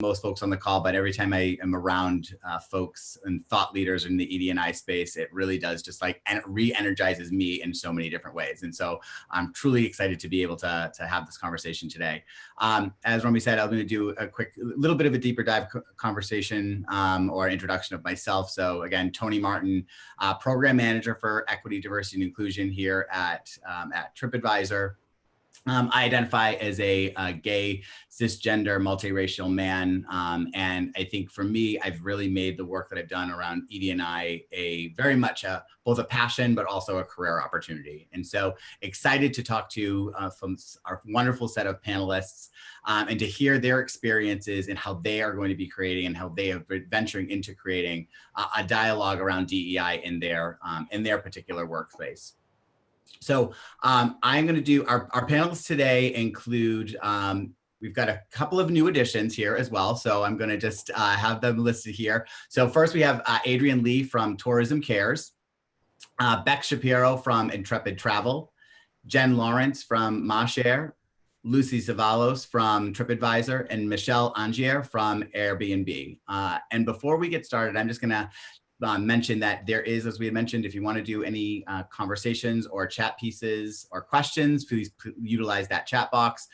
most folks on the call, but every time I am around folks and thought leaders in the ED&I space, it really does just like re-energizes me in so many different ways. And so I'm truly excited to be able to have this conversation today. As Romy said, I'm going to do a quick, little bit of a deeper dive conversation or introduction of myself. So again, Tony Martin, Program Manager for Equity, Diversity, and Inclusion here at TripAdvisor. I identify as a gay, cisgender, multiracial man. And I think for me, I've really made the work that I've done around ED&I a very much both a passion, but also a career opportunity. And so excited to talk to from our wonderful set of panelists and to hear their experiences and how they are going to be creating and how they have been venturing into creating a dialogue around DEI in their particular workspace. So I'm going to do, our panelists today include, we've got a couple of new additions here as well. So I'm going to just have them listed here. So first we have Adrian Lee from Tourism Cares, Beck Shapiro from Intrepid Travel, Jen Lawrence from Mashare, Lucy Zavalos from TripAdvisor, and Michelle Angier from Airbnb. And before we get started, I'm just going to mention that there is, as we had mentioned, if you want to do any conversations or chat pieces or questions, please utilize that chat box.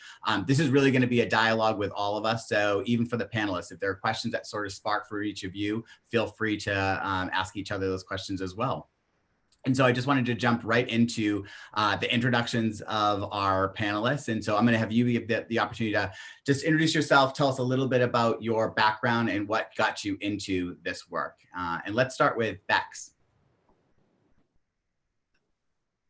This is really going to be a dialogue with all of us. So even for the panelists, if there are questions that sort of spark for each of you, feel free to ask each other those questions as well. And so I just wanted to jump right into the introductions of our panelists. And so I'm going to have you give the opportunity to just introduce yourself, tell us a little bit about your background and what got you into this work. And let's start with Bex.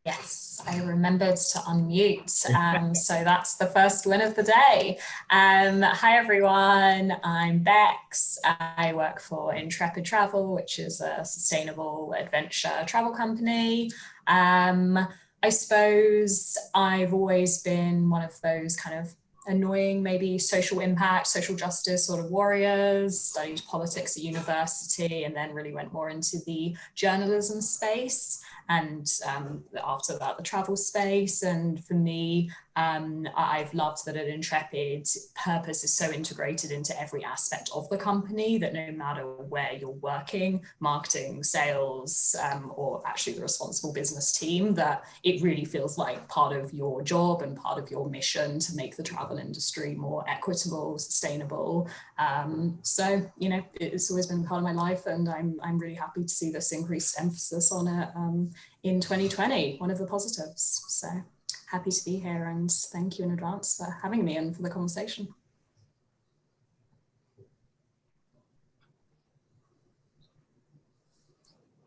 Yes, I remembered to unmute. So that's the first win of the day. Hi, everyone. I'm Bex. I work for Intrepid Travel, which is a sustainable adventure travel company. I suppose I've always been one of those kind of annoying, maybe social impact, social justice sort of warriors, studied politics at university, and then really went more into the journalism space. And after that, the travel space. And for me, I've loved that at Intrepid, purpose is so integrated into every aspect of the company that no matter where you're working, marketing, sales, or actually the responsible business team, that it really feels like part of your job and part of your mission to make the travel industry more equitable, sustainable. So, you know, it's always been part of my life, and I'm really happy to see this increased emphasis on it in 2020, one of the positives. So happy to be here, and thank you in advance for having me and for the conversation.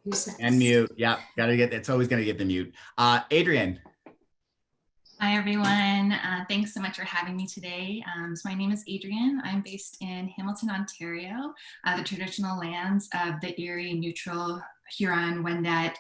Who's next? And mute, yeah, gotta get, it's always gonna get the mute. Adrian. Hi, everyone. Thanks so much for having me today. So my name is Adrian. I'm based in Hamilton, Ontario, the traditional lands of the Erie, Neutral, Huron, Wendat,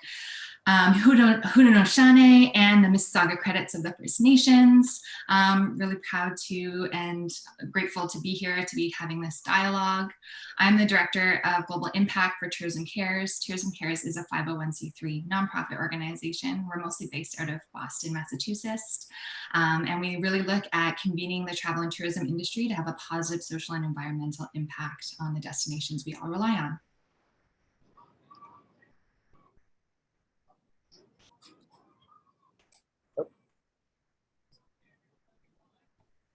Haudenosaunee, and the Mississauga credits of the First Nations. Really proud to and grateful to be here to be having this dialogue. I'm the Director of Global Impact for Tourism Cares. Tourism Cares is a 501c3 nonprofit organization. We're mostly based out of Boston, Massachusetts. And we really look at convening the travel and tourism industry to have a positive social and environmental impact on the destinations we all rely on.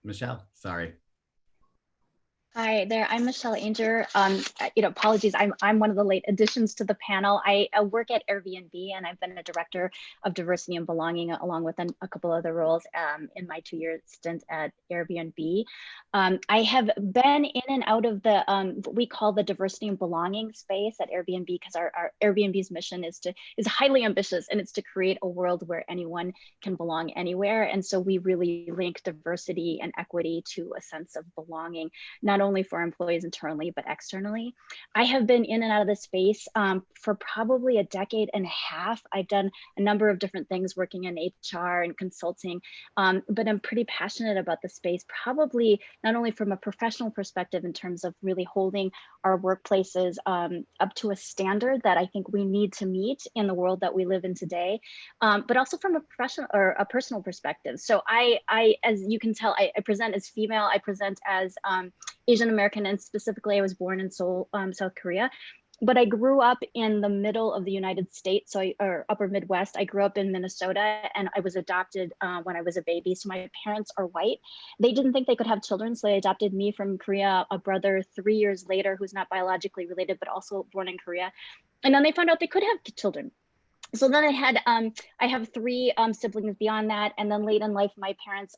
Michelle, sorry. Hi there, I'm Michelle Anger. Apologies, I'm one of the late additions to the panel. I work at Airbnb, and I've been a director of diversity and belonging along with a couple other roles in my 2-year stint at Airbnb. I have been in and out of the what we call the diversity and belonging space at Airbnb, because our Airbnb's mission is highly ambitious, and it's to create a world where anyone can belong anywhere. And so we really link diversity and equity to a sense of belonging, not only for employees internally, but externally. I have been in and out of this space for probably a decade and a half. I've done a number of different things working in HR and consulting, but I'm pretty passionate about the space, probably not only from a professional perspective in terms of really holding our workplaces up to a standard that I think we need to meet in the world that we live in today, but also from a professional or a personal perspective. So I as you can tell, I present as female, I present as Asian American, and specifically I was born in Seoul, South Korea. But I grew up in the middle of the United States, or upper Midwest. I grew up in Minnesota, and I was adopted when I was a baby. So my parents are white. They didn't think they could have children, so they adopted me from Korea, a brother 3 years later who's not biologically related, but also born in Korea. And then they found out they could have children. So then I have 3 siblings beyond that. And then late in life, my parents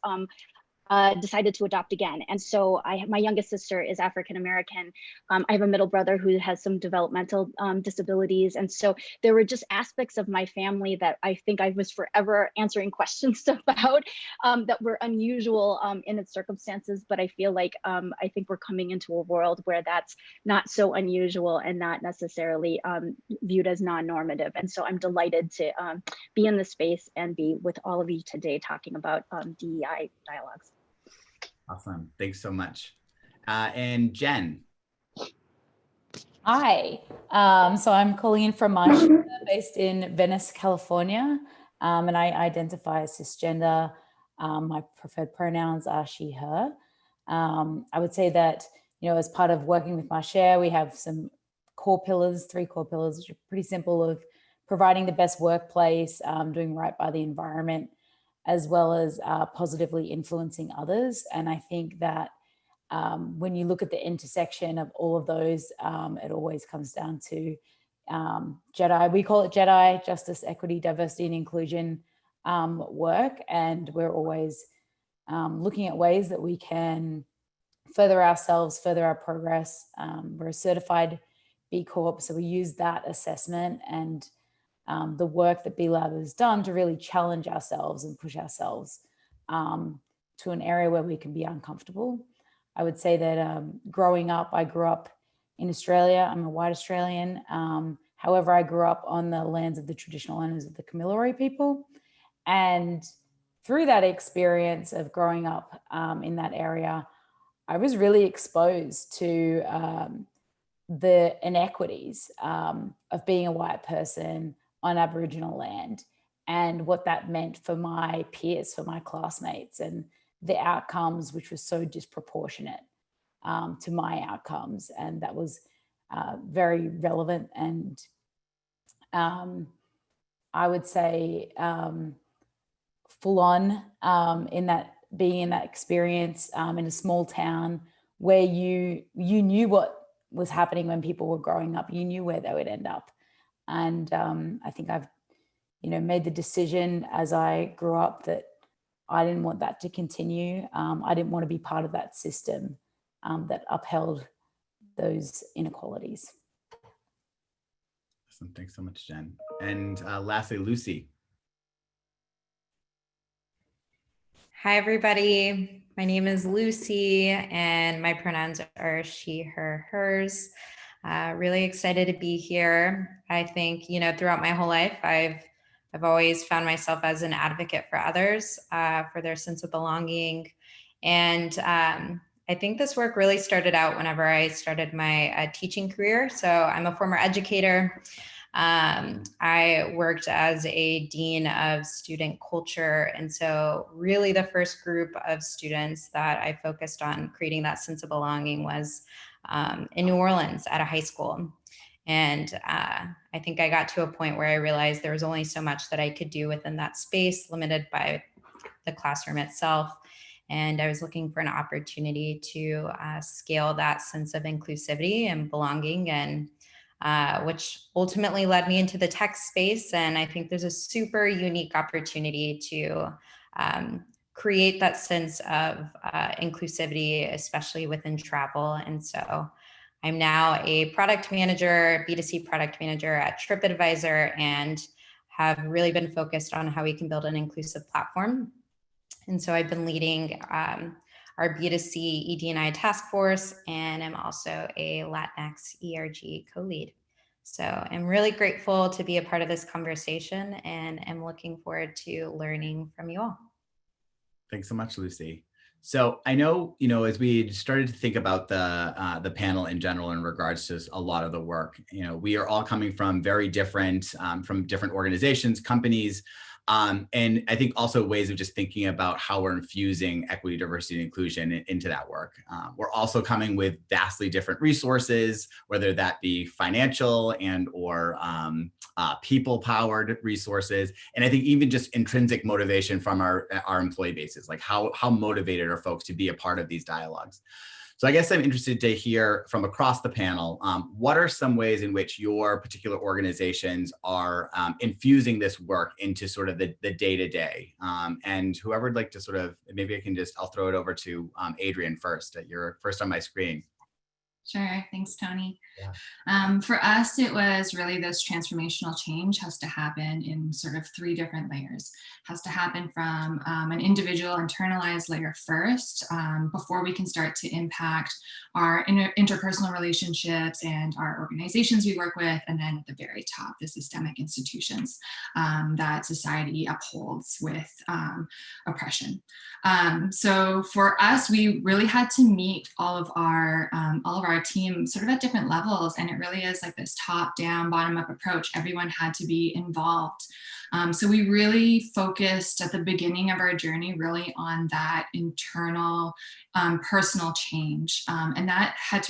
decided to adopt again. And so my youngest sister is African American. I have a middle brother who has some developmental disabilities. And so there were just aspects of my family that I think I was forever answering questions about that were unusual in its circumstances. But I feel like I think we're coming into a world where that's not so unusual and not necessarily viewed as non-normative. And so I'm delighted to be in this space and be with all of you today talking about DEI dialogues. Awesome. Thanks so much. And Jen. Hi. So I'm calling in from Marshall, based in Venice, California, and I identify as cisgender. My preferred pronouns are she, her. I would say that, as part of working with Marshall, we have some core pillars, 3 core pillars, which are pretty simple, of providing the best workplace, doing right by the environment, as well as positively influencing others. And I think that when you look at the intersection of all of those, it always comes down to JEDI. We call it JEDI, Justice, Equity, Diversity, and Inclusion work. And we're always looking at ways that we can further ourselves, further our progress. We're a certified B Corp, so we use that assessment and the work that B-Lab has done to really challenge ourselves and push ourselves to an area where we can be uncomfortable. I would say that growing up, I grew up in Australia. I'm a white Australian. However, I grew up on the lands of the traditional owners of the Kamilaroi people. And through that experience of growing up in that area, I was really exposed to the inequities of being a white person on Aboriginal land and what that meant for my peers, for my classmates, and the outcomes, which was so disproportionate to my outcomes. And that was very relevant and I would say full on in that, being in that experience in a small town where you knew what was happening when people were growing up, you knew where they would end up. And I think I've, made the decision as I grew up that I didn't want that to continue. I didn't want to be part of that system that upheld those inequalities. Awesome. Thanks so much, Jen. And lastly, Lucy. Hi, everybody. My name is Lucy, and my pronouns are she, her, hers. Really excited to be here. I think, throughout my whole life, I've always found myself as an advocate for others, for their sense of belonging. And I think this work really started out whenever I started my teaching career. So I'm a former educator. I worked as a dean of student culture. And so really the first group of students that I focused on creating that sense of belonging was in New Orleans at a high school. And I think I got to a point where I realized there was only so much that I could do within that space, limited by the classroom itself. And I was looking for an opportunity to scale that sense of inclusivity and belonging, and which ultimately led me into the tech space. And I think there's a super unique opportunity to create that sense of inclusivity, especially within travel. And so I'm now a product manager, B2C product manager at TripAdvisor, and have really been focused on how we can build an inclusive platform. And so I've been leading our B2C ED&I task force, and I'm also a Latinx ERG co-lead. So I'm really grateful to be a part of this conversation, and I'm looking forward to learning from you all. Thanks so much, Lucy. So I know, as we started to think about the panel in general in regards to a lot of the work, we are all coming from very different, from different organizations, companies, And I think also ways of just thinking about how we're infusing equity, diversity, and inclusion into that work. We're also coming with vastly different resources, whether that be financial and or people-powered resources. And I think even just intrinsic motivation from our employee bases, like how motivated are folks to be a part of these dialogues. So I guess I'm interested to hear from across the panel, what are some ways in which your particular organizations are infusing this work into sort of the day-to-day? And whoever would like to sort of, maybe I'll throw it over to Adrian first. You're first on my screen. Sure, thanks, Tony. Yeah. For us, it was really this transformational change has to happen in sort of 3 different layers. Has to happen from an individual internalized layer first, before we can start to impact our interpersonal relationships and our organizations we work with, and then at the very top, the systemic institutions that society upholds with oppression. So for us, we really had to meet all of our team sort of at different levels, and it really is like this top-down, bottom-up approach. Everyone had to be involved. So we really focused at the beginning of our journey really on that internal personal change, and that had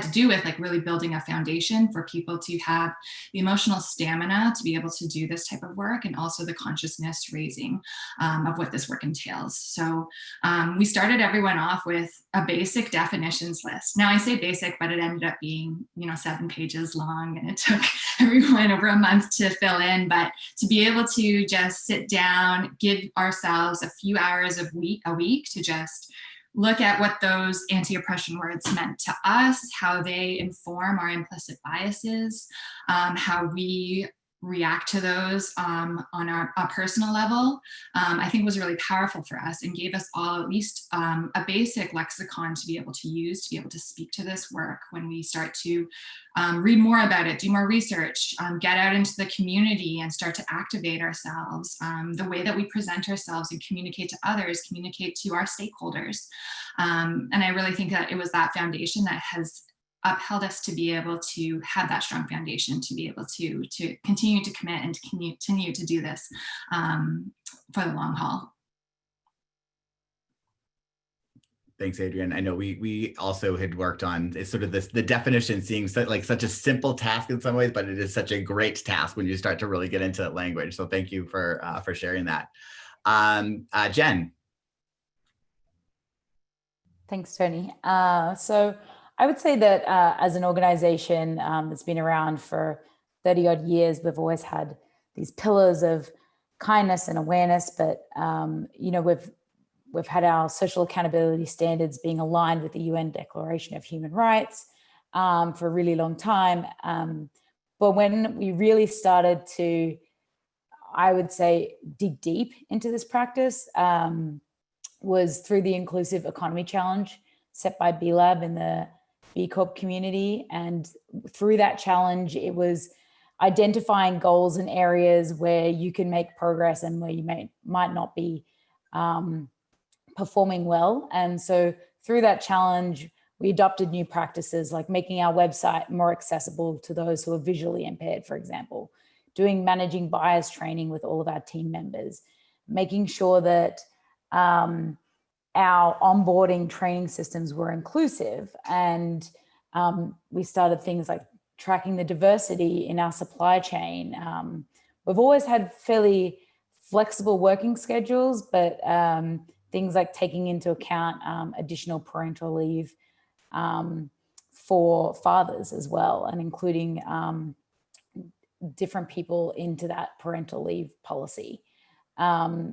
to do with like really building a foundation for people to have the emotional stamina to be able to do this type of work, and also the consciousness raising of what this work entails. So we started everyone off with a basic definitions list. Now I say basic, but it ended up being 7 pages long, and it took everyone over a month to fill in. But to be able to just sit down, give ourselves a few hours a week to just look at what those anti-oppression words meant to us, how they inform our implicit biases, how we react to those on a personal level, I think was really powerful for us, and gave us all at least a basic lexicon to be able to use, to be able to speak to this work when we start to read more about it, do more research, get out into the community and start to activate ourselves, the way that we present ourselves and communicate to others, communicate to our stakeholders. And I really think that it was that foundation that has upheld us to be able to have that strong foundation, to be able to continue to commit and to continue to do this for the long haul. Thanks, Adrian. I know we also had worked on sort of the definition seeing such a simple task in some ways, but it is such a great task when you start to really get into that language. So thank you for sharing that. Jen. Thanks, Tony. So I would say that as an organization that's been around for 30 odd years, we've always had these pillars of kindness and awareness, but we've had our social accountability standards being aligned with the UN Declaration of Human Rights for a really long time. But when we really started to, I would say, dig deep into this practice was through the Inclusive Economy Challenge set by B-Lab in the B Corp community. And through that challenge, it was identifying goals and areas where you can make progress and where you might not be performing well. And so through that challenge, we adopted new practices like making our website more accessible to those who are visually impaired, for example, doing managing bias training with all of our team members, making sure that our onboarding training systems were inclusive. And we started things like tracking the diversity in our supply chain. We've always had fairly flexible working schedules, but things like taking into account additional parental leave for fathers as well, and including different people into that parental leave policy.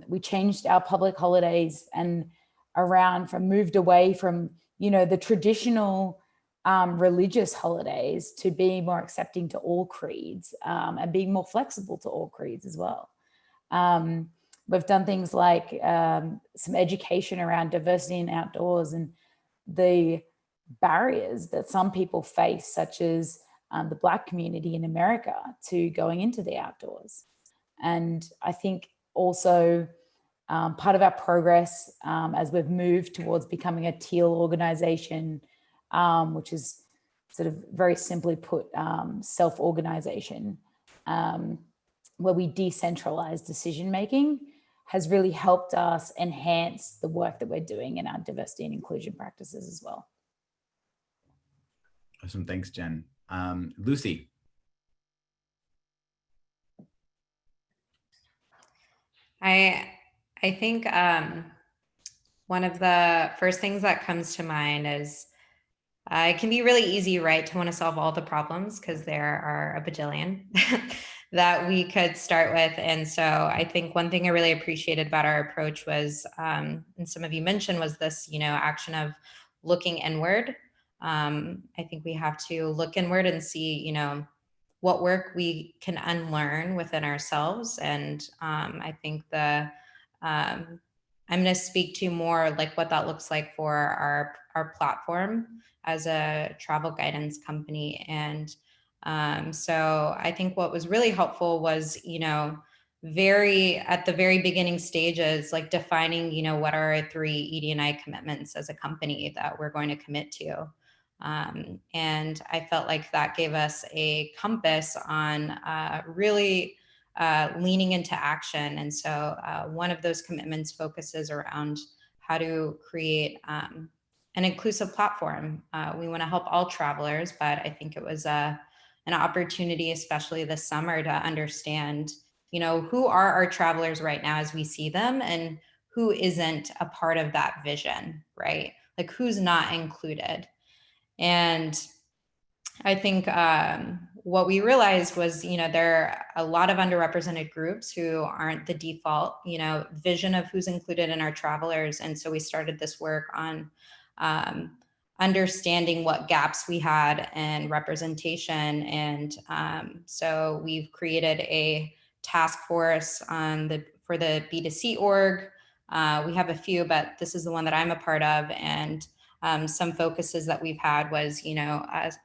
We changed our public holidays and moved away from, the traditional religious holidays to being more accepting to all creeds and being more flexible to all creeds as well. We've done things like some education around diversity in outdoors and the barriers that some people face, such as the Black community in America, to going into the outdoors. And I think also part of our progress as we've moved towards becoming a teal organization, which is sort of very simply put self-organization, where we decentralize decision making has really helped us enhance the work that we're doing in our diversity and inclusion practices as well. Awesome, thanks, Jen. Lucy. I think one of the first things that comes to mind is it can be really easy, right, to want to solve all the problems because there are a bajillion that we could start with. And so I think one thing I really appreciated about our approach was, and some of you mentioned, was this, action of looking inward. I think we have to look inward and see, what work we can unlearn within ourselves. And I think I'm going to speak to more like what that looks like for our platform as a travel guidance company. And so I think what was really helpful was, at the very beginning stages, like defining, what are our 3 ED&I commitments as a company that we're going to commit to. And I felt like that gave us a compass on really leaning into action. And so one of those commitments focuses around how to create an inclusive platform. We want to help all travelers, but I think it was an opportunity, especially this summer, to understand, who are our travelers right now as we see them and who isn't a part of that vision, right? Like who's not included. And I think what we realized was, there are a lot of underrepresented groups who aren't the default, vision of who's included in our travelers. And so we started this work on understanding what gaps we had in representation. And so we've created a task force for the B2C org. We have a few, but this is the one that I'm a part of. And some focuses that we've had was,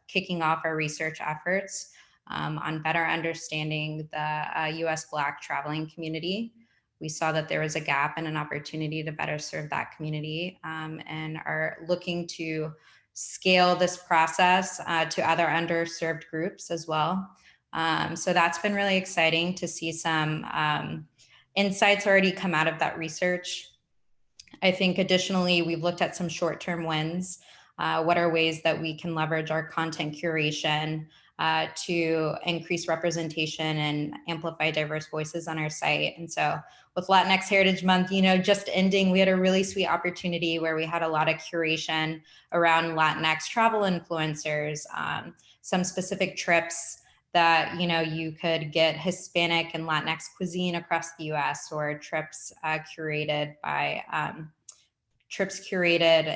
kicking off our research efforts on better understanding the US Black traveling community. We saw that there was a gap and an opportunity to better serve that community, and are looking to scale this process to other underserved groups as well. So that's been really exciting to see some insights already come out of that research. I think additionally, we've looked at some short-term wins. What are ways that we can leverage our content curation to increase representation and amplify diverse voices on our site? And so with Latinx Heritage Month, just ending, we had a really sweet opportunity where we had a lot of curation around Latinx travel influencers, some specific trips that, you could get Hispanic and Latinx cuisine across the US, or trips curated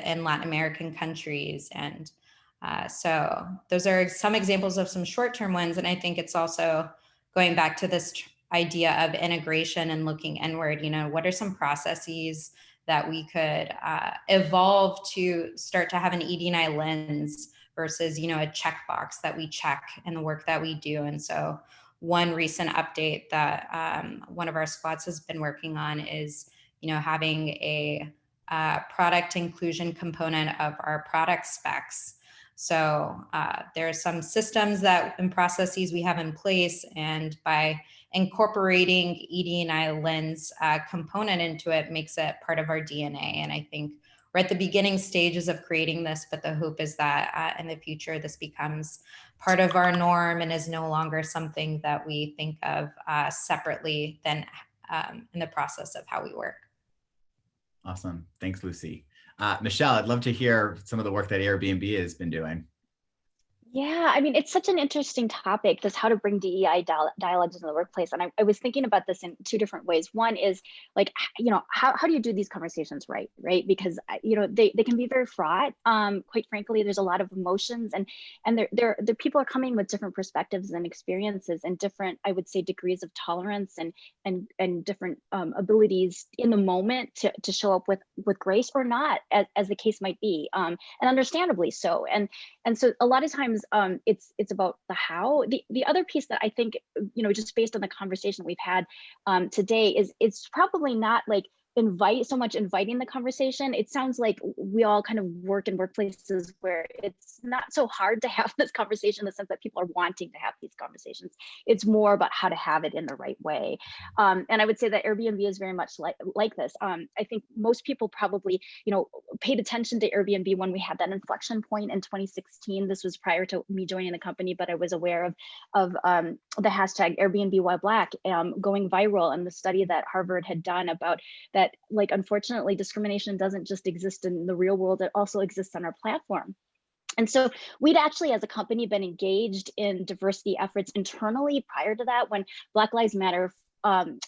in Latin American countries. And so those are some examples of some short-term wins. And I think it's also going back to this idea of integration and looking inward, what are some processes that we could evolve to start to have an ED&I lens versus, a checkbox that we check in the work that we do. And so one recent update that one of our squads has been working on is, having a product inclusion component of our product specs. So there are some systems and processes we have in place, and by incorporating ED&I lens component into it makes it part of our DNA. And I think we're at the beginning stages of creating this, but the hope is that in the future, this becomes part of our norm and is no longer something that we think of separately than in the process of how we work. Awesome. Thanks, Lucy. Michelle, I'd love to hear some of the work that Airbnb has been doing. Yeah, I mean, it's such an interesting topic, this how to bring DEI dialogues into the workplace. And I was thinking about this in 2 different ways. One is like, how do you do these conversations right? Because, they can be very fraught. Quite frankly, there's a lot of emotions, and the people are coming with different perspectives and experiences and different, I would say, degrees of tolerance and different abilities in the moment to show up with grace or not, as the case might be, and understandably so. And so a lot of times it's about the how. The other piece that I think, just based on the conversation we've had today, is it's probably not like inviting the conversation. It sounds like we all kind of work in workplaces where it's not so hard to have this conversation in the sense that people are wanting to have these conversations. It's more about how to have it in the right way. And I would say that Airbnb is very much like this. I think most people probably, paid attention to Airbnb when we had that inflection point in 2016. This was prior to me joining the company, but I was aware of the hashtag Airbnb Why Black going viral, and the study that Harvard had done about that, like, unfortunately, discrimination doesn't just exist in the real world, it also exists on our platform. And so we'd actually, as a company, been engaged in diversity efforts internally prior to that, when Black Lives Matter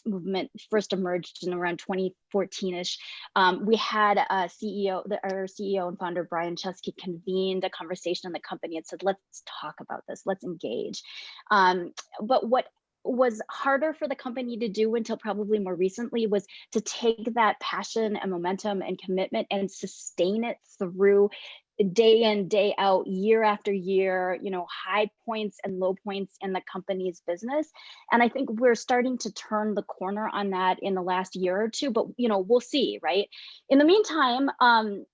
movement first emerged in around 2014-ish. We had our CEO and founder, Brian Chesky, convened a conversation in the company and said, let's talk about this, let's engage. But what was harder for the company to do until probably more recently was to take that passion and momentum and commitment and sustain it through day in, day out, year after year, high points and low points in the company's business. And I think we're starting to turn the corner on that in the last year or two, but we'll see, right? In the meantime,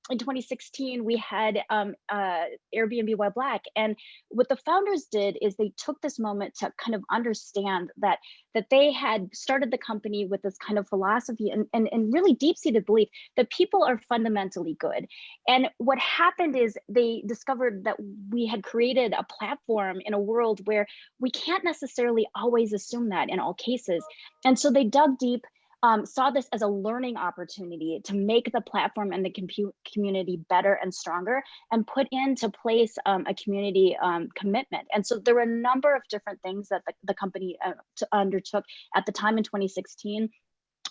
in 2016, we had Airbnb Why Black. And what the founders did is they took this moment to kind of understand that they had started the company with this kind of philosophy and really deep-seated belief that people are fundamentally good. And what happened is they discovered that we had created a platform in a world where we can't necessarily always assume that in all cases. And so they dug deep, saw this as a learning opportunity to make the platform and the community better and stronger, and put into place a community commitment. And so there were a number of different things that the company undertook at the time in 2016.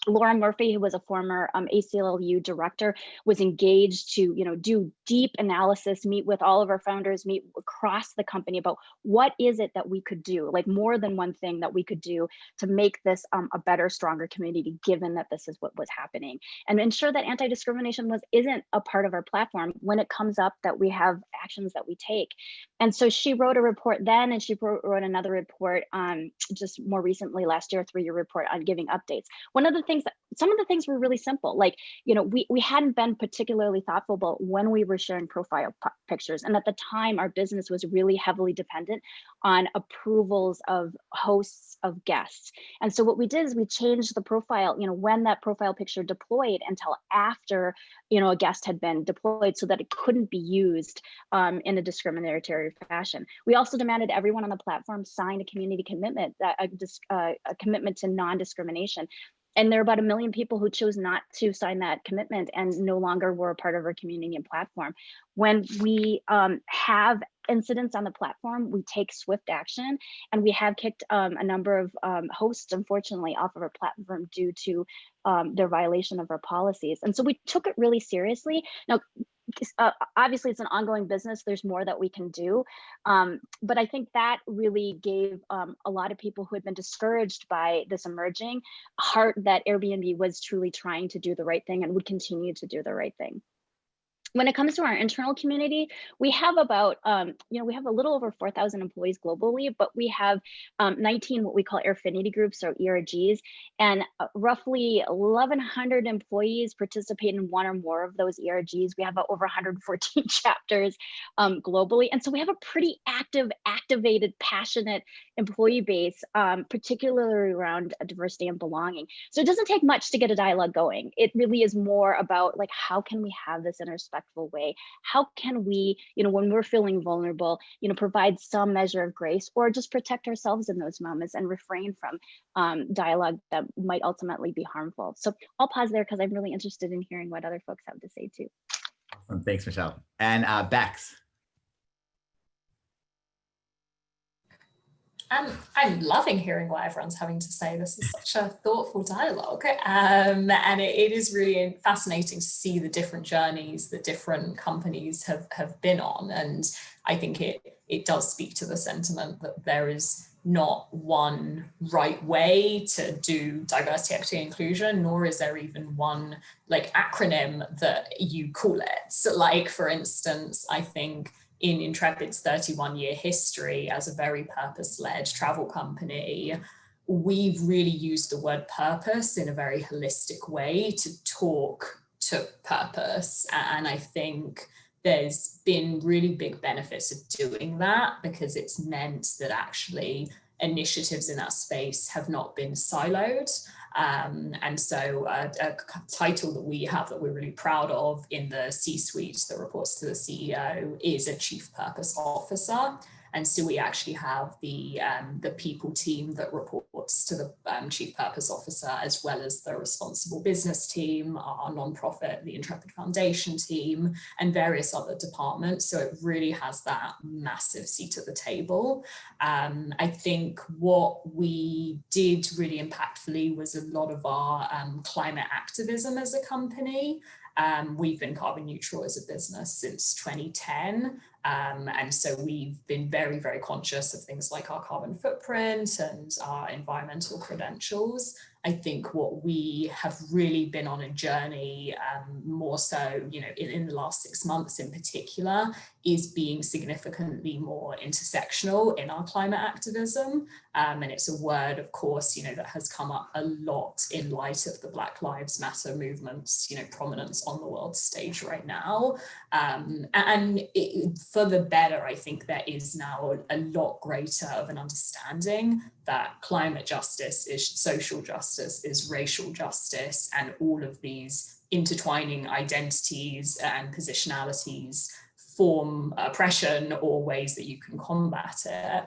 Laura Murphy, who was a former ACLU director, was engaged to do deep analysis, meet with all of our founders, meet across the company about what is it that we could do, like more than one thing that we could do to make this a better, stronger community, given that this is what was happening, and ensure that anti-discrimination isn't a part of our platform when it comes up, that we have actions that we take. And so she wrote a report then, and she wrote another report just more recently last year, a 3-year report on giving updates. Some of the things were really simple, like, we hadn't been particularly thoughtful about when we were sharing profile pictures. And at the time, our business was really heavily dependent on approvals of hosts, of guests. And so what we did is we changed the profile, when that profile picture deployed, until after, a guest had been deployed, so that it couldn't be used in a discriminatory fashion. We also demanded everyone on the platform sign a community commitment, a commitment to non-discrimination. And there are about 1 million people who chose not to sign that commitment and no longer were a part of our community and platform. When we have incidents on the platform, we take swift action, and we have kicked a number of hosts, unfortunately, off of our platform due to their violation of our policies. And so we took it really seriously. Now, obviously, it's an ongoing business. There's more that we can do. But I think that really gave a lot of people who had been discouraged by this emerging heart that Airbnb was truly trying to do the right thing and would continue to do the right thing. When it comes to our internal community, we have about, we have a little over 4,000 employees globally, but we have 19 what we call Airfinity groups, or ERGs, and roughly 1,100 employees participate in one or more of those ERGs. We have over 114 chapters globally. And so we have a pretty activated, passionate employee base, particularly around diversity and belonging. So it doesn't take much to get a dialogue going. It really is more about, like, how can we have this in a respectful way? How can we, when we're feeling vulnerable, provide some measure of grace, or just protect ourselves in those moments and refrain from dialogue that might ultimately be harmful. So I'll pause there because I'm really interested in hearing what other folks have to say too. Awesome. Thanks, Michelle. And Bex. I'm loving hearing what everyone's having to say. This is such a thoughtful dialogue. And it is really fascinating to see the different journeys that different companies have been on. And I think it does speak to the sentiment that there is not one right way to do diversity, equity, and inclusion, nor is there even one acronym that you call it. So, for instance, I think in Intrepid's 31-year history as a very purpose-led travel company, we've really used the word purpose in a very holistic way to talk to purpose. And I think there's been really big benefits of doing that, because it's meant that actually initiatives in that space have not been siloed. And so a title that we have that we're really proud of in the C-suite that reports to the CEO is a Chief Purpose Officer. And so we actually have the people team that reports to the Chief Purpose Officer, as well as the responsible business team, our nonprofit, the Intrepid Foundation team, and various other departments. So it really has that massive seat at the table. I think what we did really impactfully was a lot of our climate activism as a company. We've been carbon neutral as a business since 2010. And so we've been very, very conscious of things like our carbon footprint and our environmental credentials. I think what we have really been on a journey, more so, in the last 6 months in particular, is being significantly more intersectional in our climate activism. And it's a word, of course, that has come up a lot in light of the Black Lives Matter movement's, prominence on the world stage right now. For the better, I think there is now a lot greater of an understanding that climate justice is social justice, is racial justice, and all of these intertwining identities and positionalities form oppression or ways that you can combat it.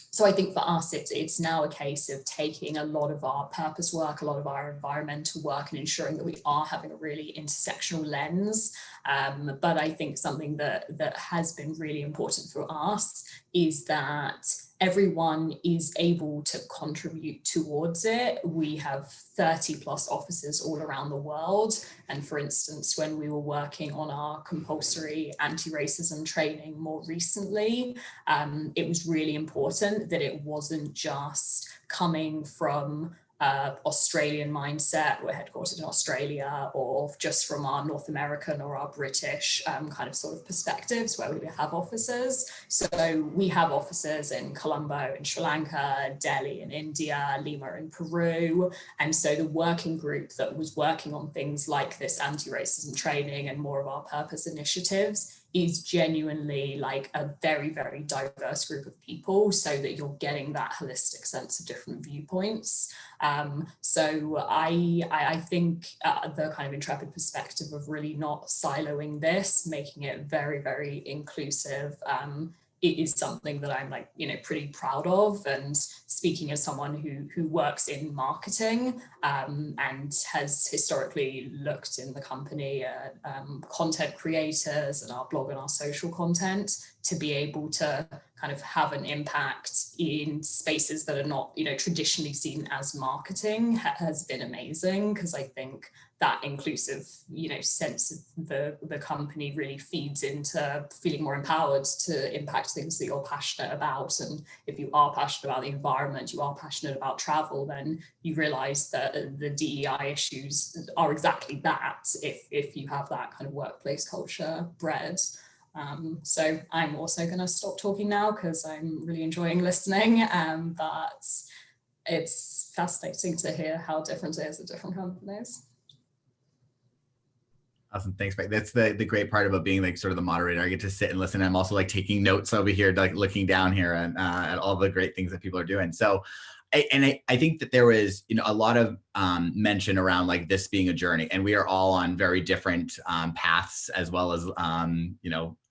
So I think for us, it's now a case of taking a lot of our purpose work, a lot of our environmental work, and ensuring that we are having a really intersectional lens. But I think something that has been really important for us is that everyone is able to contribute towards it. We have 30 plus offices all around the world. And for instance, when we were working on our compulsory anti-racism training more recently, it was really important that it wasn't just coming from Australian mindset, we're headquartered in Australia, or just from our North American or our British kind of sort of perspectives where we have offices. So we have offices in Colombo in Sri Lanka, Delhi in India, Lima in Peru. And so the working group that was working on things like this anti-racism training and more of our purpose initiatives is genuinely like a very, very diverse group of people, so that you're getting that holistic sense of different viewpoints. So I think the kind of Intrepid perspective of really not siloing this, making it very, very inclusive, it is something that I'm pretty proud of. And speaking as someone who works in marketing and has historically looked in the company at content creators and our blog and our social content, to be able to kind of have an impact in spaces that are not traditionally seen as marketing has been amazing, because I think that inclusive sense of the company really feeds into feeling more empowered to impact things that you're passionate about. And if you are passionate about the environment, you are passionate about travel, then you realize that the DEI issues are exactly that, if you have that kind of workplace culture bred. So I'm also going to stop talking now because I'm really enjoying listening, but it's fascinating to hear how different it is at different companies. Awesome. Thanks, Beck. That's the great part about being like sort of the moderator. I get to sit and listen. I'm also like taking notes over here, like looking down here at all the great things that people are doing. So I think that there was, a lot of mention around like this being a journey, and we are all on very different paths, as well as,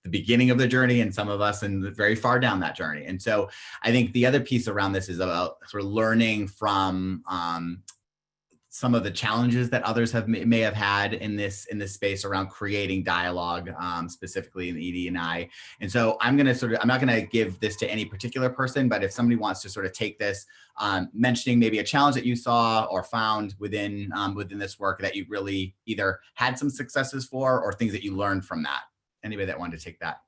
the beginning of the journey, and some of us in very far down that journey. And so I think the other piece around this is about sort of learning from some of the challenges that others may have had in this space around creating dialogue, specifically in the ED&I. And so I'm not going to give this to any particular person, but if somebody wants to sort of take this, mentioning maybe a challenge that you saw or found within this work that you really either had some successes for, or things that you learned from that. Anybody that wanted to take that?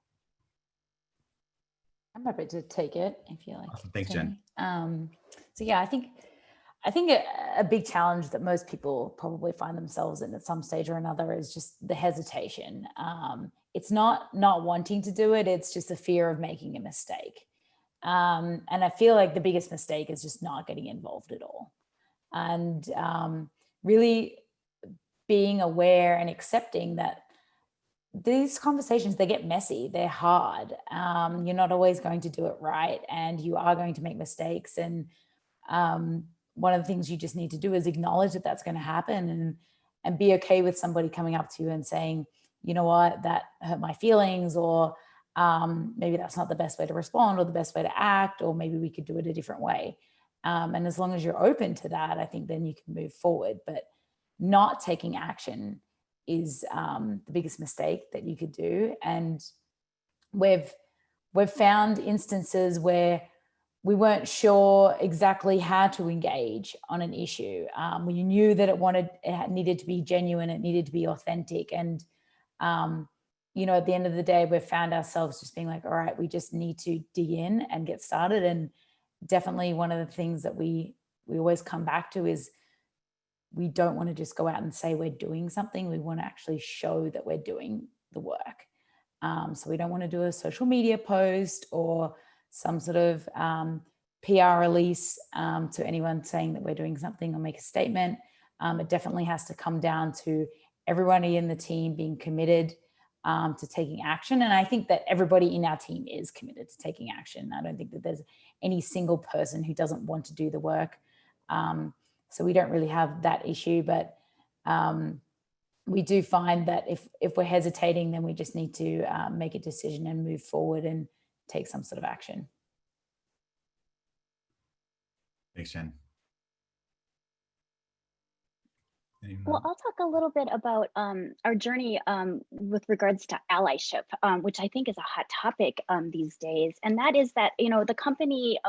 I'm happy to take it if you like. Awesome. Thanks, Jen. So yeah, I think a big challenge that most people probably find themselves in at some stage or another is just the hesitation. It's not wanting to do it, it's just the fear of making a mistake. And I feel like the biggest mistake is just not getting involved at all. And really being aware and accepting that these conversations, they get messy, they're hard. You're not always going to do it right, and you are going to make mistakes. And one of the things you just need to do is acknowledge that that's going to happen, and be okay with somebody coming up to you and saying, you know what, that hurt my feelings, or maybe that's not the best way to respond or the best way to act, or maybe we could do it a different way. And as long as you're open to that, I think then you can move forward. But not taking action is the biggest mistake that you could do. And we've found instances where we weren't sure exactly how to engage on an issue. We knew that it needed to be genuine, it needed to be authentic. And, you know, at the end of the day, we've found ourselves just being like, all right, we just need to dig in and get started. And definitely one of the things that we always come back to is we don't want to just go out and say we're doing something. We want to actually show that we're doing the work. So we don't want to do a social media post or some sort of PR release to anyone saying that we're doing something or make a statement. It definitely has to come down to everybody in the team being committed to taking action. And I think that everybody in our team is committed to taking action. I don't think that there's any single person who doesn't want to do the work. So we don't really have that issue, but we do find that if we're hesitating, then we just need to make a decision and move forward and take some sort of action. Thanks, Jen. Well, I'll talk a little bit about our journey with regards to allyship, which I think is a hot topic these days. And that is that, you know, the company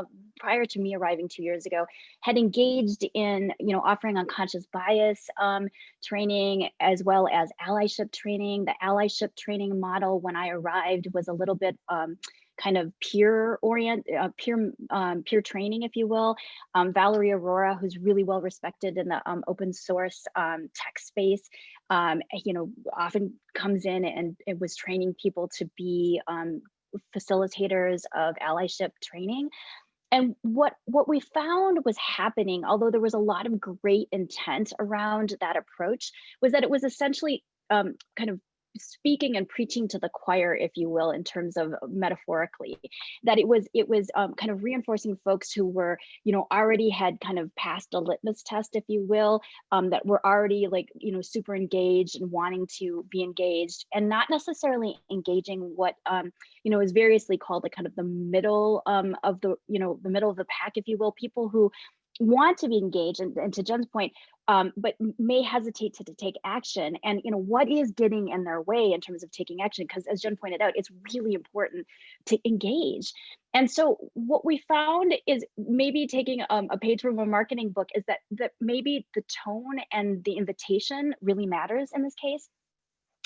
prior to me arriving 2 years ago had engaged in, you know, offering unconscious bias training as well as allyship training. The allyship training model when I arrived was a little bit kind of peer training, if you will. Valerie Aurora, who's really well respected in the open source tech space, you know, often comes in and it was training people to be facilitators of allyship training. And what we found was happening, although there was a lot of great intent around that approach, was that it was essentially kind of speaking and preaching to the choir, if you will, in terms of metaphorically, that it was kind of reinforcing folks who were, you know, already had kind of passed a litmus test, if you will, that were already like, you know, super engaged and wanting to be engaged, and not necessarily engaging what, you know, is variously called the kind of the middle of the, you know, the middle of the pack, if you will, people who want to be engaged and to Jen's point, but may hesitate to take action. And, you know, what is getting in their way in terms of taking action? Because as Jen pointed out, it's really important to engage. And so what we found is maybe taking a page from a marketing book is that maybe the tone and the invitation really matters in this case.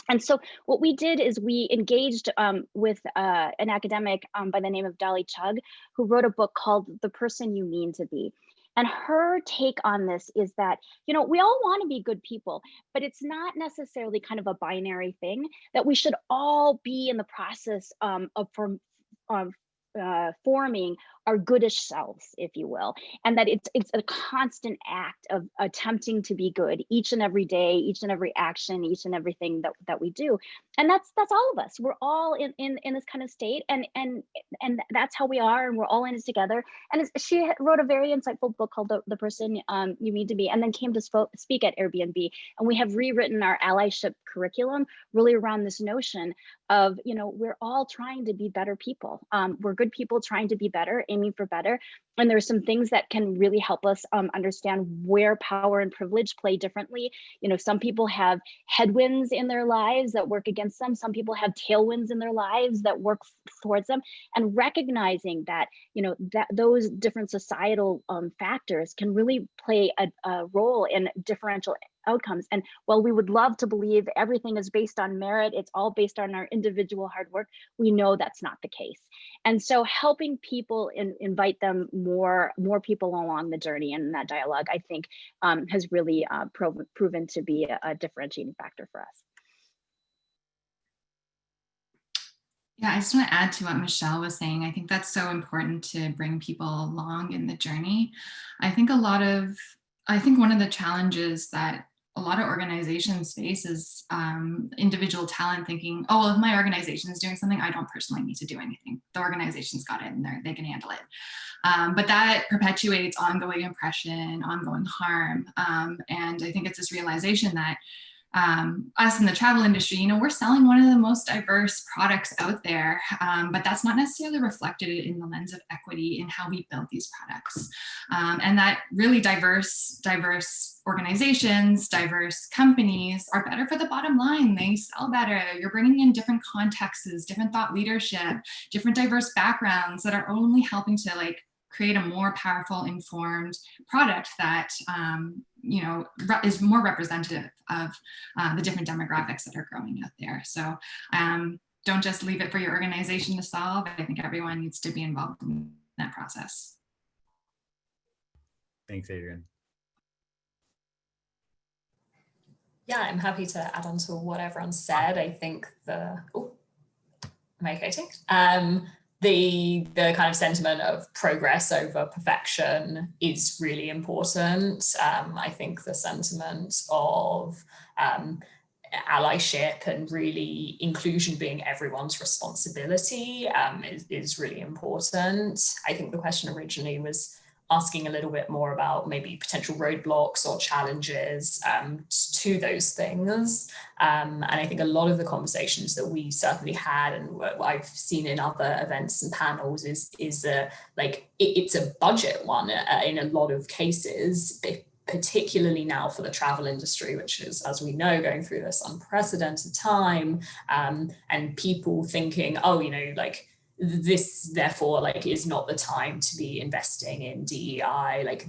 And so what we did is we engaged with an academic by the name of Dolly Chugg, who wrote a book called The Person You Mean to Be. And her take on this is that, you know, we all want to be good people, but it's not necessarily kind of a binary thing, that we should all be in the process of forming our goodish selves, if you will, and that it's a constant act of attempting to be good each and every day, each and every action, each and everything that we do. And that's all of us. We're all in this kind of state, and that's how we are, and we're all in it together. And she wrote a very insightful book called The Person You Mean to Be, and then came to speak at Airbnb. And we have rewritten our allyship curriculum really around this notion of, you know, we're all trying to be better people. We're good people trying to be better, aiming for better. And there's some things that can really help us understand where power and privilege play differently. You know, some people have headwinds in their lives that work against them. Some people have tailwinds in their lives that work towards them. And recognizing that, you know, that those different societal factors can really play a role in differential outcomes. And while we would love to believe everything is based on merit, it's all based on our individual hard work, we know that's not the case. And so helping people invite them more people along the journey and that dialogue, I think has really proven to be a differentiating factor for us. Yeah, I just want to add to what Michelle was saying. I think that's so important to bring people along in the journey. I think one of the challenges that a lot of organizations face is individual talent thinking, oh, well, if my organization is doing something, I don't personally need to do anything. The organization's got it and they can handle it. But that perpetuates ongoing oppression, ongoing harm. And I think it's this realization that us in the travel industry, you know, we're selling one of the most diverse products out there, but that's not necessarily reflected in the lens of equity in how we build these products. And that really diverse organizations, diverse companies are better for the bottom line. They sell better. You're bringing in different contexts, different thought leadership, different diverse backgrounds that are only helping to like create a more powerful, informed product that you know, is more representative of the different demographics that are growing out there. So don't just leave it for your organization to solve. I think everyone needs to be involved in that process. Thanks, Adrienne. Yeah, I'm happy to add on to what everyone said. I think am I okay too? The kind of sentiment of progress over perfection is really important. I think the sentiment of allyship and really inclusion being everyone's responsibility is really important. I think the question originally was asking a little bit more about maybe potential roadblocks or challenges to those things. And I think a lot of the conversations that we certainly had and what I've seen in other events and panels is it's a budget one in a lot of cases, particularly now for the travel industry, which is, as we know, going through this unprecedented time, and people thinking, oh, you know, like, this therefore like is not the time to be investing in DEI, like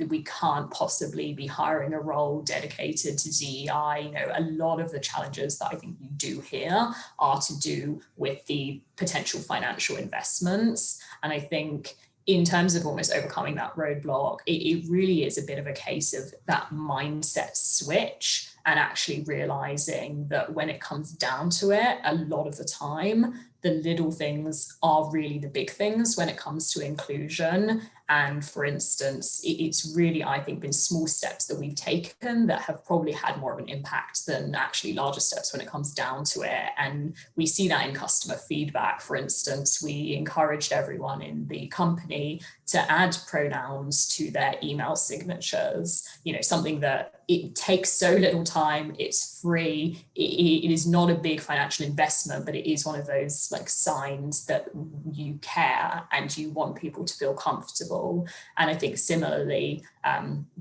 we can't possibly be hiring a role dedicated to DEI. You know, a lot of the challenges that I think you do hear are to do with the potential financial investments. And I think in terms of almost overcoming that roadblock, it really is a bit of a case of that mindset switch and actually realizing that when it comes down to it, a lot of the time, the little things are really the big things when it comes to inclusion. And for instance, it's really, I think, been small steps that we've taken that have probably had more of an impact than actually larger steps when it comes down to it. And we see that in customer feedback. For instance, we encouraged everyone in the company to add pronouns to their email signatures, you know, something that it takes so little time, it's free, it is not a big financial investment, but it is one of those like signs that you care and you want people to feel comfortable. And I think similarly,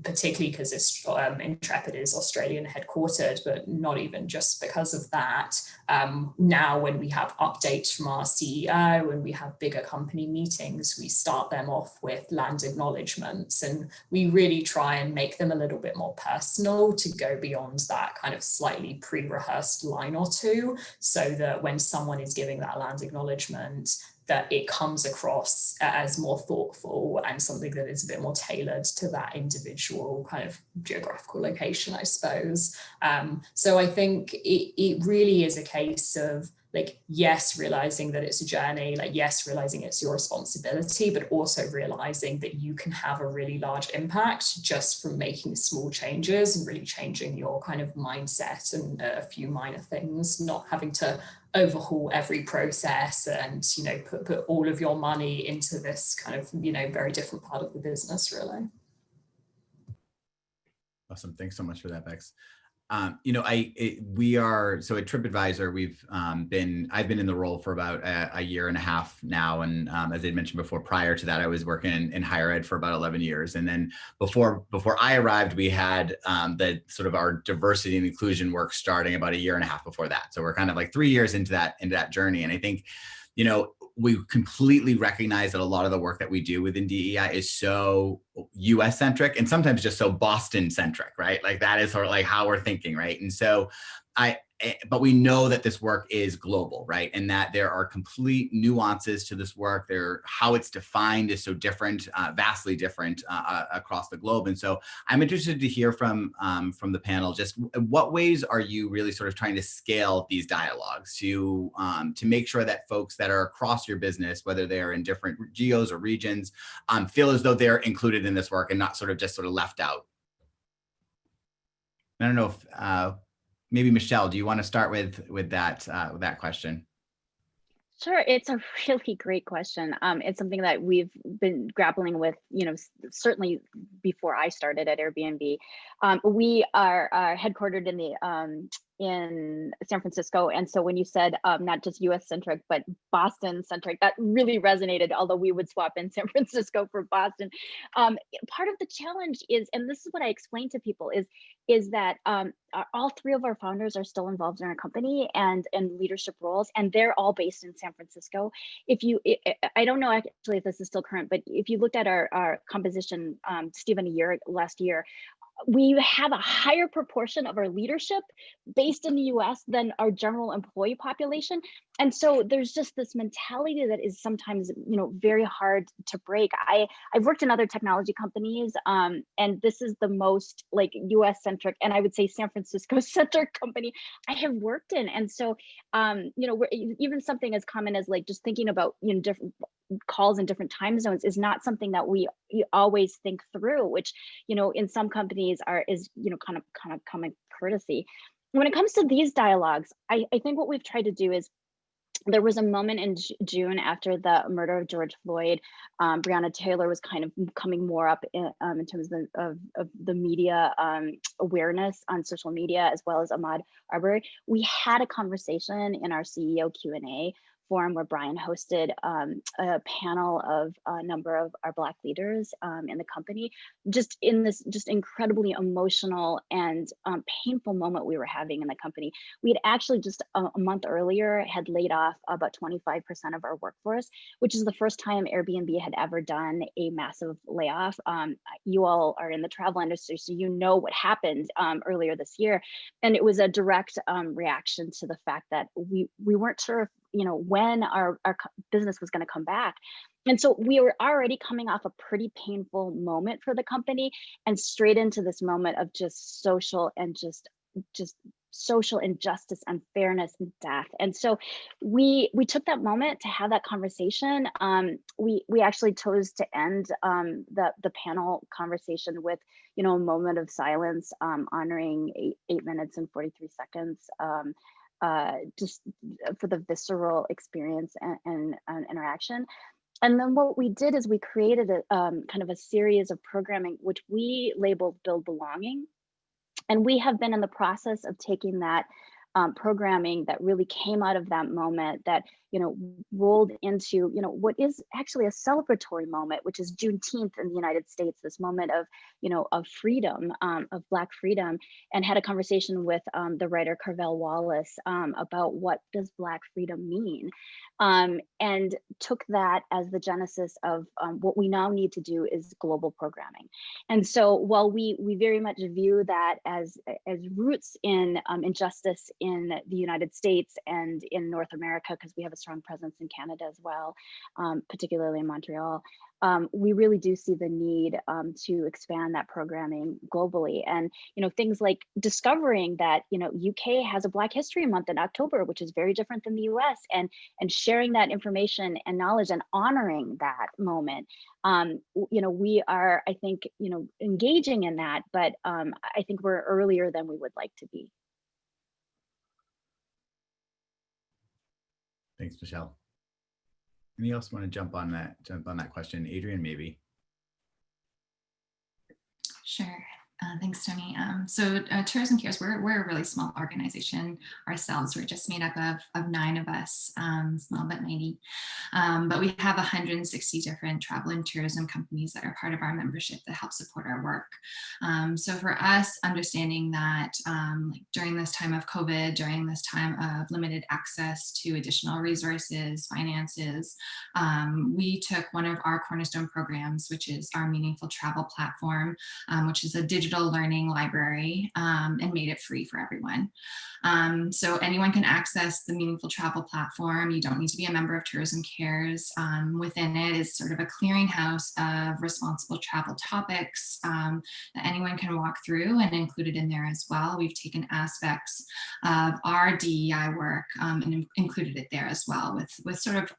particularly because Intrepid is Australian headquartered, but not even just because of that. Now when we have updates from our CEO and we have bigger company meetings, we start them off with land acknowledgements, and we really try and make them a little bit more personal to go beyond that kind of slightly pre-rehearsed line or two, so that when someone is giving that land acknowledgement, that it comes across as more thoughtful and something that is a bit more tailored to that individual kind of geographical location, I suppose. So I think it really is a case of like, yes, realizing that it's a journey, like, yes, realizing it's your responsibility, but also realizing that you can have a really large impact just from making small changes and really changing your kind of mindset and a few minor things, not having to overhaul every process and, you know, put all of your money into this kind of, you know, very different part of the business, really. Awesome. Thanks so much for that, Bex. You know, we are, so at TripAdvisor, I've been in the role for about a year and a half now. And as I mentioned before, prior to that, I was working in higher ed for about 11 years. And then before I arrived, we had the sort of our diversity and inclusion work starting about a year and a half before that. So we're kind of like 3 years into that journey. And I think, you know, we completely recognize that a lot of the work that we do within DEI is so US centric and sometimes just so Boston centric, right? Like that is sort of like how we're thinking, right? And so but we know that this work is global, right? And that there are complete nuances to this work. How it's defined is so different, vastly different across the globe. And so I'm interested to hear from the panel, just what ways are you really sort of trying to scale these dialogues to make sure that folks that are across your business, whether they're in different geos or regions, feel as though they're included in this work and not just left out? I don't know if maybe Michelle, do you want to start with that question? Sure, it's a really great question. It's something that we've been grappling with, certainly before I started at Airbnb. We are headquartered in San Francisco, and so when you said not just U.S. centric but Boston centric, that really resonated. Although we would swap in San Francisco for Boston, part of the challenge is, and this is what I explain to people, is that all three of our founders are still involved in our company and leadership roles, and they're all based in San Francisco. I don't know actually if this is still current, but if you looked at our composition, Stephen, last year, we have a higher proportion of our leadership based in the US than our general employee population. And so there's just this mentality that is sometimes, very hard to break. I've worked in other technology companies, and this is the most like US centric, and I would say San Francisco centric company I have worked in. And so, even something as common as like just thinking about, different calls in different time zones is not something that we always think through, which, in some companies is kind of common courtesy. When it comes to these dialogues, I think what we've tried to do is, there was a moment in June after the murder of George Floyd. Breonna Taylor was kind of coming more up in terms of the media awareness on social media, as well as Ahmaud Arbery. We had a conversation in our CEO Q&A forum where Brian hosted a panel of a number of our Black leaders in the company, just in this just incredibly emotional and painful moment we were having in the company. We had actually just a month earlier had laid off about 25% of our workforce, which is the first time Airbnb had ever done a massive layoff. You all are in the travel industry, so you know what happened earlier this year. And it was a direct reaction to the fact that we weren't sure if, when our business was going to come back. And so we were already coming off a pretty painful moment for the company, and straight into this moment of just social and just social injustice, unfairness, and death. And so we took that moment to have that conversation. We actually chose to end the panel conversation with, a moment of silence, honoring 8 minutes and 43 seconds. Just for the visceral experience and interaction. And then what we did is we created a kind of a series of programming, which we labeled Build Belonging. And we have been in the process of taking that programming that really came out of that moment, that rolled into what is actually a celebratory moment, which is Juneteenth in the United States, this moment of of freedom, of Black freedom, and had a conversation with the writer Carvel Wallace about what does Black freedom mean, and took that as the genesis of what we now need to do is global programming. And so while we very much view that as roots in injustice in the United States and in North America, because we have a strong presence in Canada as well, particularly in Montreal, we really do see the need to expand that programming globally. And things like discovering that UK has a Black History Month in October, which is very different than the US, and sharing that information and knowledge and honoring that moment. We are, I think, engaging in that, but I think we're earlier than we would like to be. Thanks, Michelle. Anyone else want to jump on that question? Adrian, maybe. Sure. Thanks, Tony. So Tourism Cares, we're a really small organization ourselves. We're just made up of 9 of us, small but mighty. But we have 160 different travel and tourism companies that are part of our membership that help support our work. So for us, understanding that during this time of COVID, during this time of limited access to additional resources, finances, we took one of our cornerstone programs, which is our Meaningful Travel platform, which is a digital digital learning library and made it free for everyone. So anyone can access the Meaningful Travel platform. You don't need to be a member of Tourism Cares. Within it is sort of a clearinghouse of responsible travel topics that anyone can walk through, and included in there as well. We've taken aspects of our DEI work and included it there as well, with sort of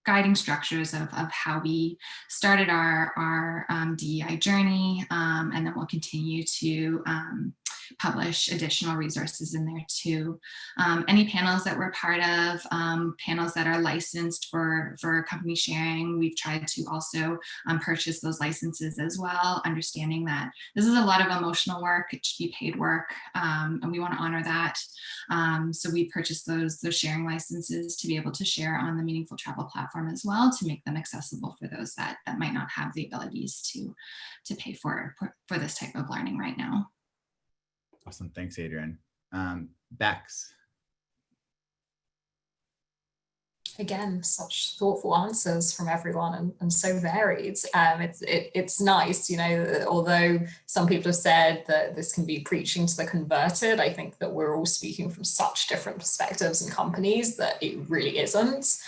guiding structures of how we started our DEI journey, and then we'll continue to publish additional resources in there too. Any panels that we're part of, panels that are licensed for company sharing, we've tried to also purchase those licenses as well, understanding that this is a lot of emotional work, it should be paid work, and we want to honor that. So we purchased those sharing licenses to be able to share on the Meaningful Travel platform as well, to make them accessible for those that might not have the abilities to pay for this type of learning right now. Awesome, thanks, Adrian. Bex. Again, such thoughtful answers from everyone, and so varied. It's nice, you know, although some people have said that this can be preaching to the converted, I think that we're all speaking from such different perspectives and companies that it really isn't.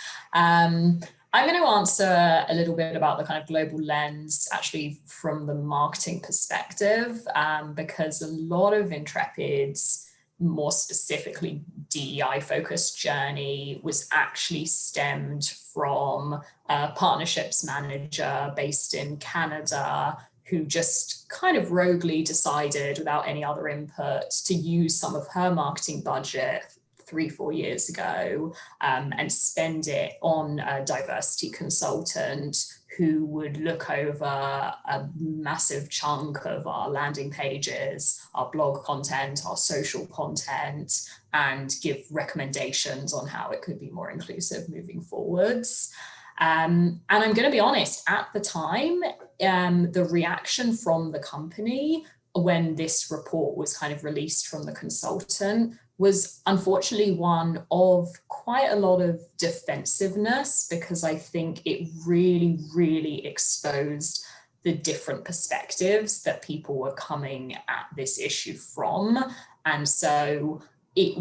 I'm going to answer a little bit about the kind of global lens, actually from the marketing perspective, because a lot of Intrepid's more specifically DEI focused journey was actually stemmed from a partnerships manager based in Canada who just kind of roguely decided, without any other input, to use some of her marketing budget 3-4 years ago and spend it on a diversity consultant who would look over a massive chunk of our landing pages, our blog content, our social content, and give recommendations on how it could be more inclusive moving forwards. And I'm going to be honest, at the time, the reaction from the company when this report was kind of released from the consultant was unfortunately one of quite a lot of defensiveness, because I think it really, really exposed the different perspectives that people were coming at this issue from. And so it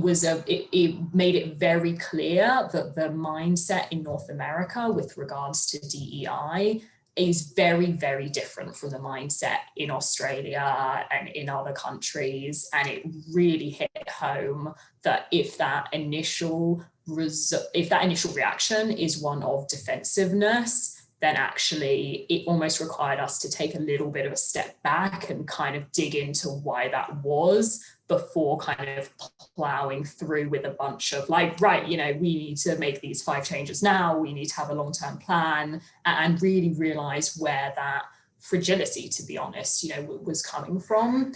made it very clear that the mindset in North America with regards to DEI is very, very different from the mindset in Australia and in other countries. And it really hit home that if that initial reaction is one of defensiveness, then actually it almost required us to take a little bit of a step back and kind of dig into why that was, before kind of plowing through with a bunch of like, right, you know, we need to make these 5 changes now, we need to have a long-term plan, and really realize where that fragility, to be honest, you know, was coming from.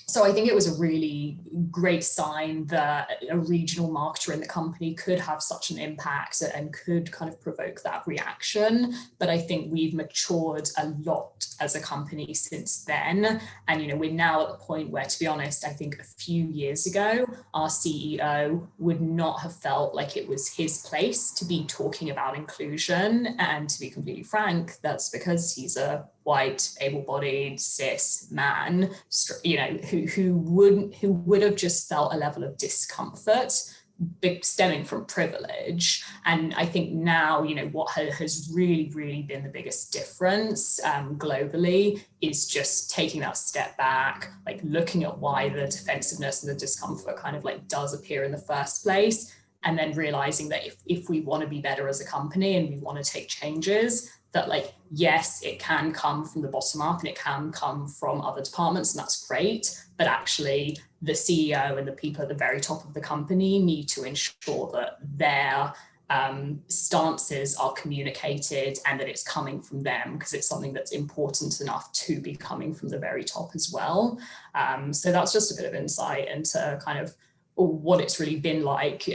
So I think it was a really great sign that a regional marketer in the company could have such an impact and could kind of provoke that reaction. But I think we've matured a lot as a company since then. And, you know, we're now at the point where, to be honest, I think a few years ago, our CEO would not have felt like it was his place to be talking about inclusion. And to be completely frank, that's because he's a white, able-bodied, cis man, you know, who would have just felt a level of discomfort stemming from privilege. And I think now, you know, what has really, really been the biggest difference globally is just taking that step back, like looking at why the defensiveness and the discomfort kind of like does appear in the first place, and then realizing that if we want to be better as a company and we want to take changes, that like, yes, it can come from the bottom up and it can come from other departments, and that's great. But actually the CEO and the people at the very top of the company need to ensure that their stances are communicated and that it's coming from them, because it's something that's important enough to be coming from the very top as well. So that's just a bit of insight into kind of what it's really been like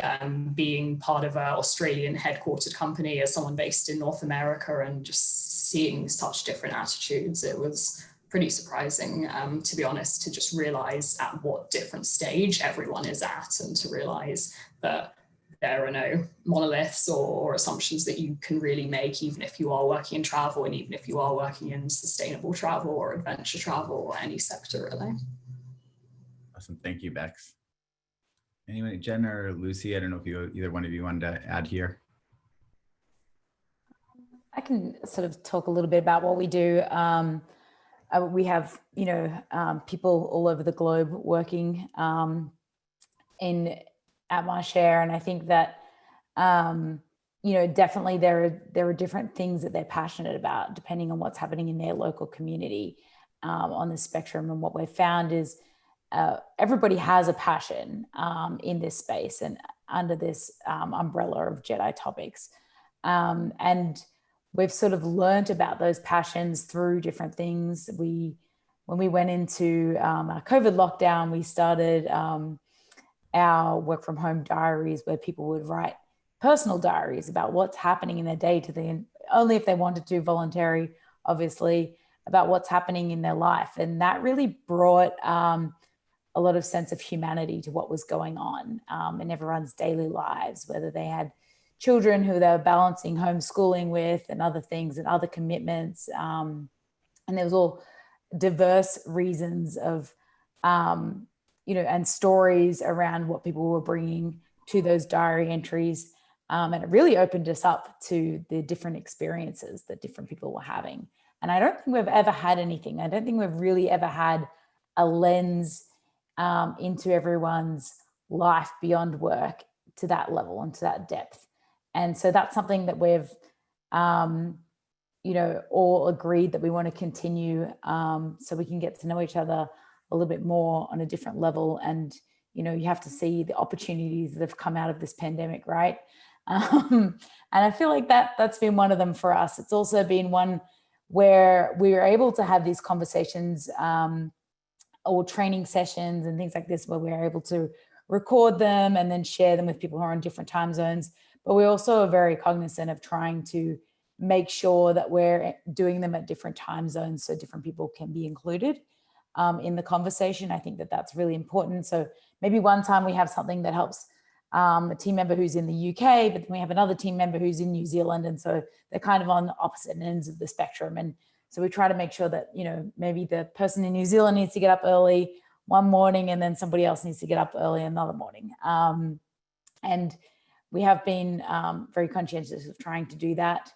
being part of an Australian headquartered company as someone based in North America, and just seeing such different attitudes. It was pretty surprising, to be honest, to just realize at what different stage everyone is at, and to realize that there are no monoliths or assumptions that you can really make, even if you are working in travel and even if you are working in sustainable travel or adventure travel or any sector really. Awesome, thank you, Bex. Anyway, Jen or Lucy, I don't know if either one of you wanted to add here. I can sort of talk a little bit about what we do. We have, people all over the globe working at MyShare, and I think that definitely there are different things that they're passionate about depending on what's happening in their local community on the spectrum. And what we've found is everybody has a passion in this space and under this umbrella of JEDI topics, and we've sort of learned about those passions through different things. When we went into our COVID lockdown, we started our work from home diaries where people would write personal diaries about what's happening in their day to day, only if they wanted to, voluntary, obviously, about what's happening in their life. And that really brought a lot of sense of humanity to what was going on in everyone's daily lives, whether they had children who they were balancing homeschooling with and other things and other commitments. And there was all diverse reasons of, and stories around what people were bringing to those diary entries. And it really opened us up to the different experiences that different people were having. And I don't think we've ever had anything. I don't think we've really ever had a lens into everyone's life beyond work to that level and to that depth. And so that's something that we've, all agreed that we want to continue so we can get to know each other a little bit more on a different level. And, you have to see the opportunities that have come out of this pandemic, right? And I feel like that's been one of them for us. It's also been one where we were able to have these conversations or training sessions and things like this, where we're able to record them and then share them with people who are in different time zones. But we also are very cognizant of trying to make sure that we're doing them at different time zones so different people can be included in the conversation. I think that that's really important. So maybe one time we have something that helps a team member who's in the UK, but then we have another team member who's in New Zealand. And so they're kind of on the opposite ends of the spectrum. And so we try to make sure that, maybe the person in New Zealand needs to get up early one morning and then somebody else needs to get up early another morning. And we have been very conscientious of trying to do that.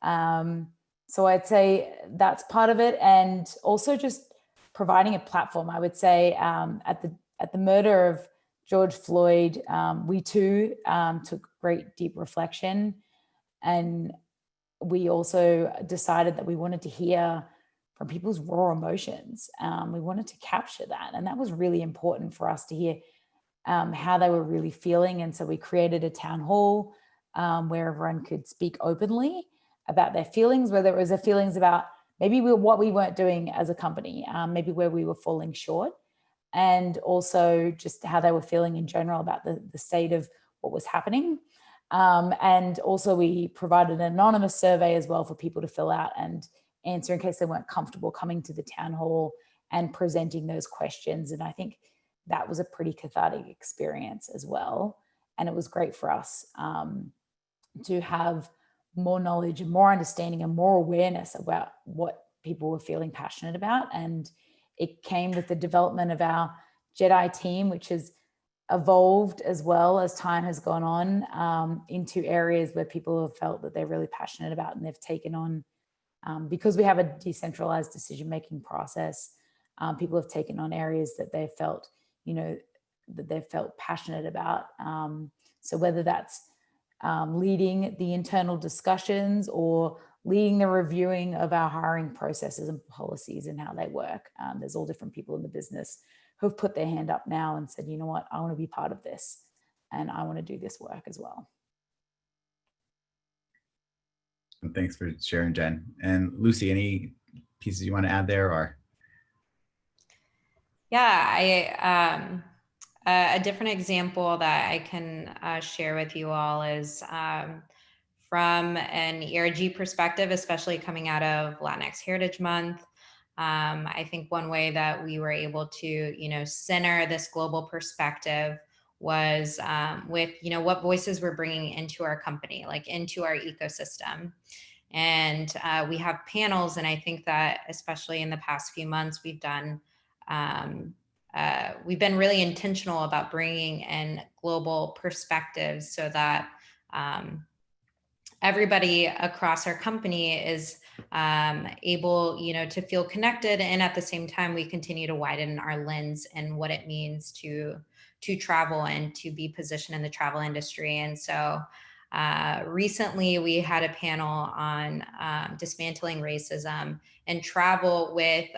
So I'd say that's part of it. And also just providing a platform. I would say at the murder of George Floyd, we too took great deep reflection, and we also decided that we wanted to hear from people's raw emotions. We wanted to capture that, and that was really important for us to hear how they were really feeling. And so we created a town hall where everyone could speak openly about their feelings, whether it was their feelings about maybe what we weren't doing as a company, maybe where we were falling short, and also just how they were feeling in general about the state of what was happening. And also we provided an anonymous survey as well for people to fill out and answer in case they weren't comfortable coming to the town hall and presenting those questions. And I think that was a pretty cathartic experience as well. And it was great for us to have more knowledge and more understanding and more awareness about what people were feeling passionate about. And it came with the development of our JEDI team, which has evolved as well as time has gone on into areas where people have felt that they're really passionate about, and they've taken on, because we have a decentralized decision-making process, people have taken on areas that they felt, that they felt passionate about. So whether that's leading the internal discussions or leading the reviewing of our hiring processes and policies and how they work. There's all different people in the business who've put their hand up now and said, you know what, I want to be part of this and I want to do this work as well. And thanks for sharing, Jen. And Lucy, any pieces you want to add there or? Yeah, a different example that I can share with you all is from an ERG perspective, especially coming out of Latinx Heritage Month. I think one way that we were able to, center this global perspective was with, what voices we're bringing into our company, like into our ecosystem. And we have panels, and I think that especially in the past few months, we've been really intentional about bringing in global perspectives so that everybody across our company is able, to feel connected, and at the same time, we continue to widen our lens and what it means to travel and to be positioned in the travel industry. And so recently we had a panel on dismantling racism and travel with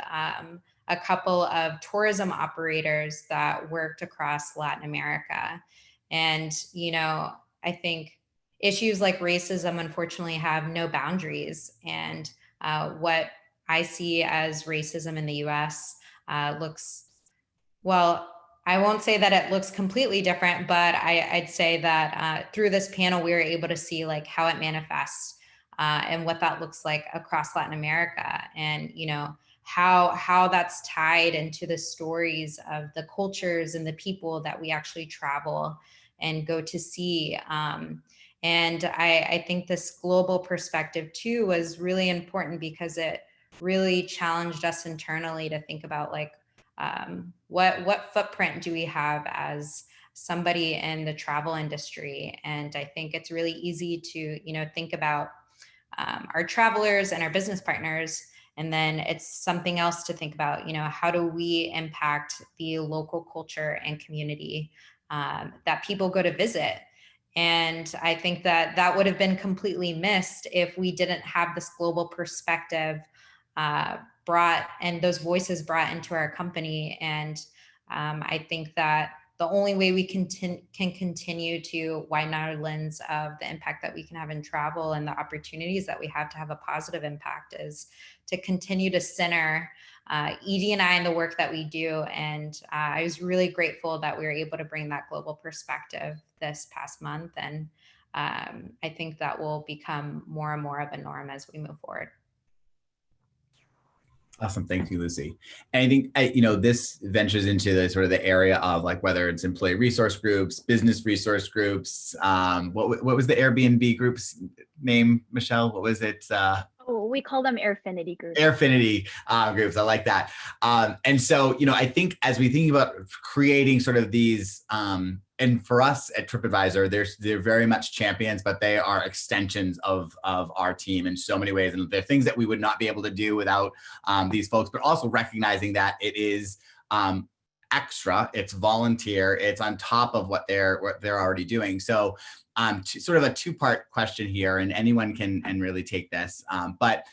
a couple of tourism operators that worked across Latin America. And, I think issues like racism, unfortunately, have no boundaries. And what I see as racism in the US looks, well, I won't say that it looks completely different, but I'd say that through this panel, we were able to see like how it manifests and what that looks like across Latin America, and how that's tied into the stories of the cultures and the people that we actually travel and go to see. And I think this global perspective too was really important because it really challenged us internally to think about like, what footprint do we have as somebody in the travel industry? And I think it's really easy to, think about our travelers and our business partners. And then it's something else to think about, how do we impact the local culture and community that people go to visit? And I think that would have been completely missed if we didn't have this global perspective brought, and those voices brought into our company. And I think that the only way we can continue to widen our lens of the impact that we can have in travel and the opportunities that we have to have a positive impact is to continue to center ED&I and the work that we do. And I was really grateful that we were able to bring that global perspective this past month. And I think that will become more and more of a norm as we move forward. Awesome. Thank you, Lucy. And I think, this ventures into the sort of the area of like, whether it's employee resource groups, business resource groups. What was the Airbnb group's name, Michelle? What was it? Oh, we call them Airfinity groups. Airfinity groups. I like that. And so, I think as we think about creating sort of these, and for us at TripAdvisor, they're very much champions, but they are extensions of our team in so many ways. And they're things that we would not be able to do without these folks, but also recognizing that it is extra, it's volunteer, it's on top of what they're already doing. So sort of a two-part question here, and anyone can really take this. But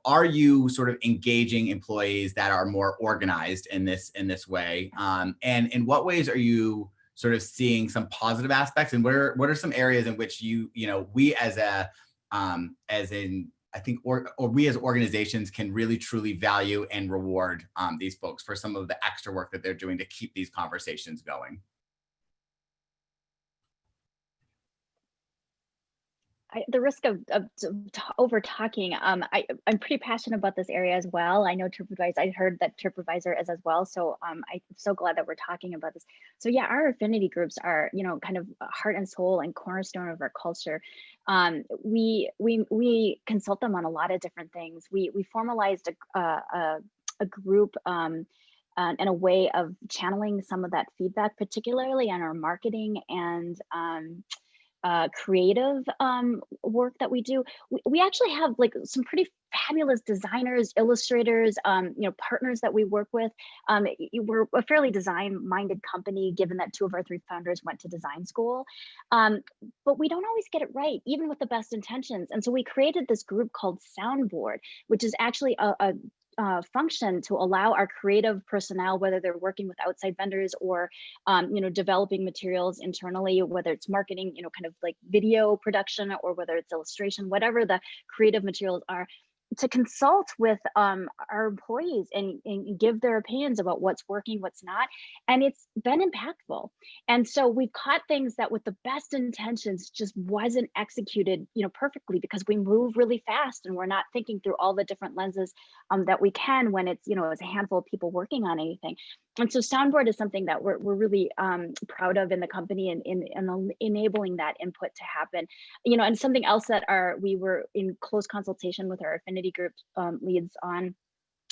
are you sort of engaging employees that are more organized in this way? And in what ways are you sort of seeing some positive aspects, and what are some areas in which we as we as organizations can really truly value and reward these folks for some of the extra work that they're doing to keep these conversations going? The risk of over talking, I'm pretty passionate about this area as well. I know TripAdvisor, I heard that TripAdvisor is as well. So I'm so glad that we're talking about this. So yeah, our affinity groups are, kind of heart and soul and cornerstone of our culture. We consult them on a lot of different things. We formalized a group and a way of channeling some of that feedback, particularly on our marketing and creative work that we do. We actually have like some pretty fabulous designers, illustrators, partners that we work with. We're a fairly design-minded company, given that 2 of our 3 founders went to design school. But we don't always get it right, even with the best intentions. And so we created this group called Soundboard, which is actually a function to allow our creative personnel, whether they're working with outside vendors or developing materials internally, whether it's marketing, kind of like video production, or whether it's illustration, whatever the creative materials are, to consult with our employees and give their opinions about what's working, what's not. And it's been impactful. And so we've caught things that with the best intentions just wasn't executed, perfectly, because we move really fast and we're not thinking through all the different lenses that we can when it's, it's a handful of people working on anything. And so Soundboard is something that we're really proud of in the company, and in enabling that input to happen. And something else that we were in close consultation with our affinity group leads on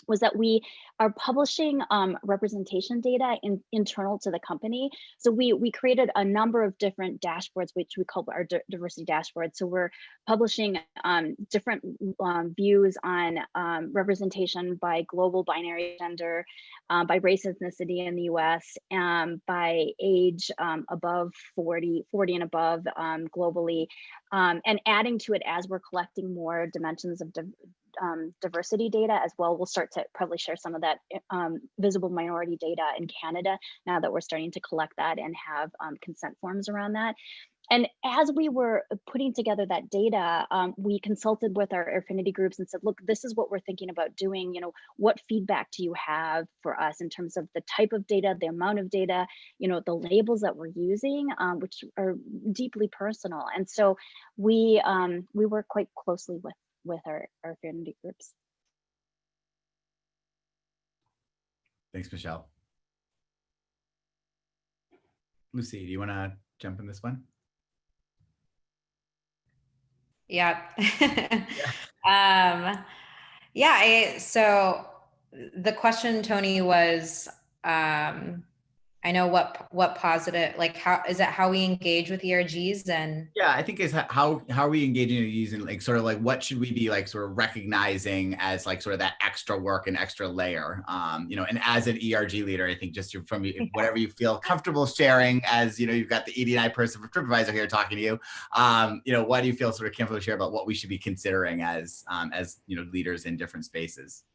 was that we are publishing representation data internal to the company. So we created a number of different dashboards, which we call our diversity dashboards. So we're publishing different views on representation by global binary gender, by race, ethnicity in the US, by age above 40 and above globally, and adding to it as we're collecting more dimensions of diversity data as well. We'll start to probably share some of that visible minority data in Canada now that we're starting to collect that and have consent forms around that. And as we were putting together that data, we consulted with our affinity groups and said, look, this is what we're thinking about doing. What feedback do you have for us in terms of the type of data, the amount of data, the labels that we're using, which are deeply personal. And so we work quite closely with our affinity groups. Thanks, Michelle. Lucy, do you want to jump in this one? Yeah. So the question, Tony, was, I know what positive, like how is it how we engage with ERGs? And yeah, I think is how are we engaging with using, like, sort of like what should we be like sort of recognizing as like sort of that extra work and extra layer, and as an ERG leader, I think just from whatever you feel comfortable sharing, as you've got the ED&I person from TripAdvisor here talking to you, what do you feel sort of comfortable to share about what we should be considering as leaders in different spaces?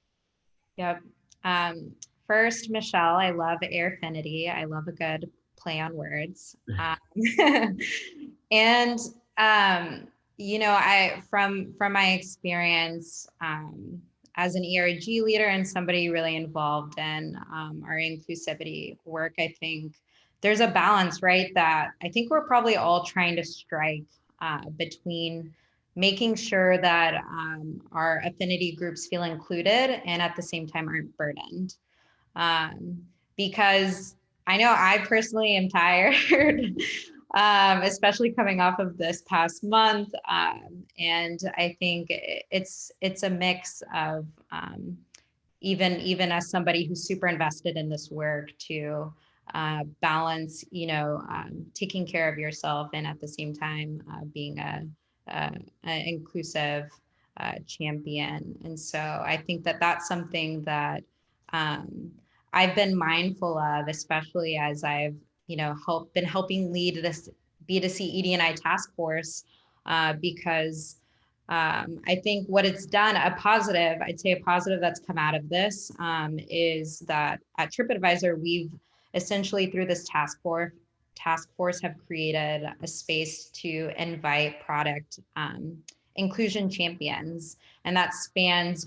Yep. First, Michelle, I love Airfinity. I love a good play on words. And I from my experience as an ERG leader and somebody really involved in our inclusivity work, I think there's a balance, right, that I think we're probably all trying to strike between making sure that our affinity groups feel included and at the same time aren't burdened. Because I know I personally am tired, especially coming off of this past month. And I think it's a mix of even as somebody who's super invested in this work to balance, taking care of yourself and at the same time being an inclusive champion. And so I think that that's something that I've been mindful of, especially as I've, been helping lead this B2C ED&I task force, because I think what it's done, I'd say a positive that's come out of this is that at TripAdvisor, we've essentially through this task force have created a space to invite product inclusion champions, and that spans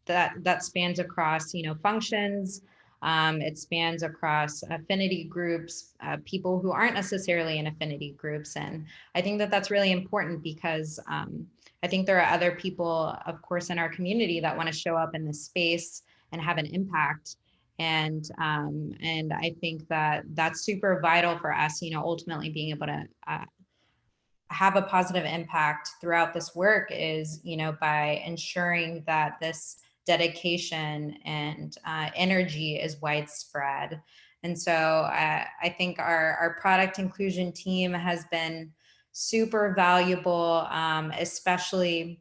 across functions. It spans across affinity groups, people who aren't necessarily in affinity groups. And I think that that's really important because I think there are other people, of course, in our community that want to show up in this space and have an impact. And I think that that's super vital for us, ultimately being able to have a positive impact throughout this work is, by ensuring that this dedication and energy is widespread. And so I think our product inclusion team has been super valuable, especially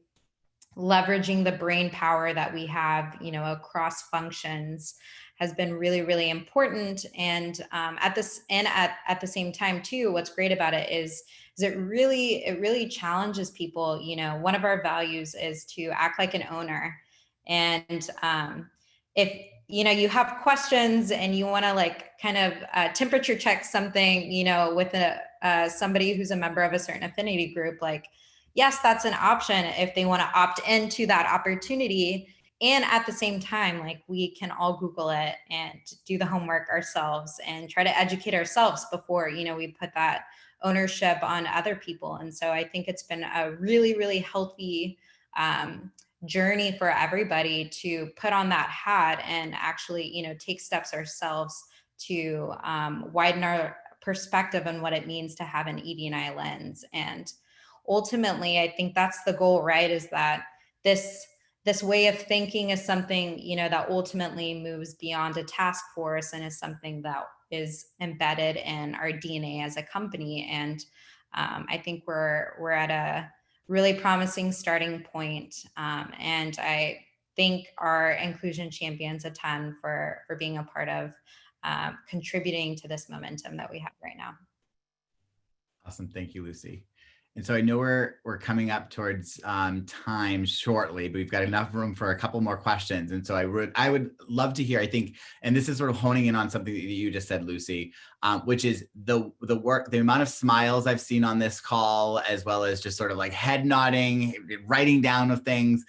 leveraging the brain power that we have, across functions has been really, really important. And at the same time too, what's great about it is it really challenges people. One of our values is to act like an owner. And if you have questions and you want to kind of temperature check something, with somebody who's a member of a certain affinity group, yes, that's an option if they want to opt into that opportunity. And at the same time, like, we can all Google it and do the homework ourselves and try to educate ourselves before, you know, we put that ownership on other people. And so I think it's been a really, really healthy journey for everybody to put on that hat and actually, you know, take steps ourselves to widen our perspective on what it means to have an ED&I lens. And ultimately, I think that's the goal, right? Is that this way of thinking is something, you know, that ultimately moves beyond a task force and is something that is embedded in our DNA as a company. And I think we're at a really promising starting point. And I thank our inclusion champions a ton for being a part of contributing to this momentum that we have right now. Awesome. Thank you, Lucy. And so I know we're coming up towards time shortly, but we've got enough room for a couple more questions. And so I would love to hear, I think, and this is sort of honing in on something that you just said, Lucy, which is the amount of smiles I've seen on this call, as well as just sort of like head nodding, writing down of things,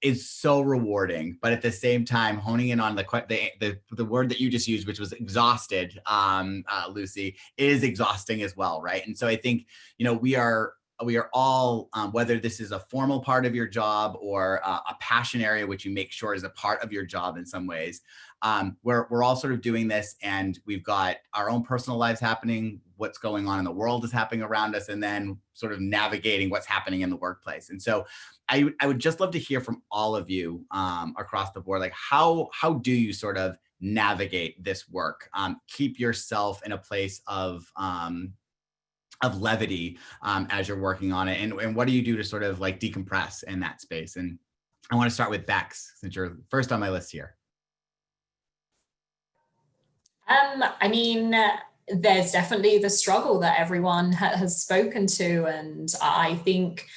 is so rewarding. But at the same time, honing in on the word that you just used, which was exhausted, Lucy, is exhausting as well, right? And so I think, you know, we are all, whether this is a formal part of your job or a passion area, which you make sure is a part of your job in some ways, we're all sort of doing this, and we've got our own personal lives happening, what's going on in the world is happening around us, and then sort of navigating what's happening in the workplace. And so I would just love to hear from all of you across the board, like how do you sort of navigate this work, keep yourself in a place of levity as you're working on it, and what do you do to sort of like decompress in that space? And I want to start with Bex, since you're first on my list here. I mean, there's definitely the struggle that everyone has spoken to, and I think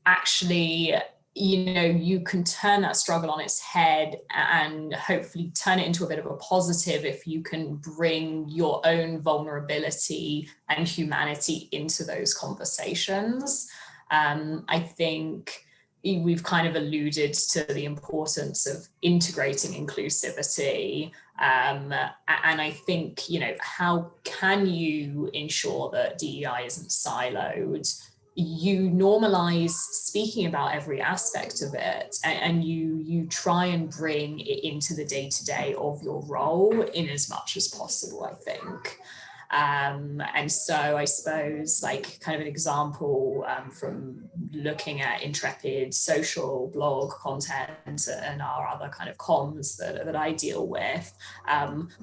actually, you know, you can turn that struggle on its head and hopefully turn it into a bit of a positive if you can bring your own vulnerability and humanity into those conversations. I think we've kind of alluded to the importance of integrating inclusivity. And I think, you know, how can you ensure that DEI isn't siloed? You normalize speaking about every aspect of it, and you try and bring it into the day-to-day of your role in as much as possible, I think. And so I suppose, like, kind of an example from looking at Intrepid social blog content and our other kind of comms that I deal with,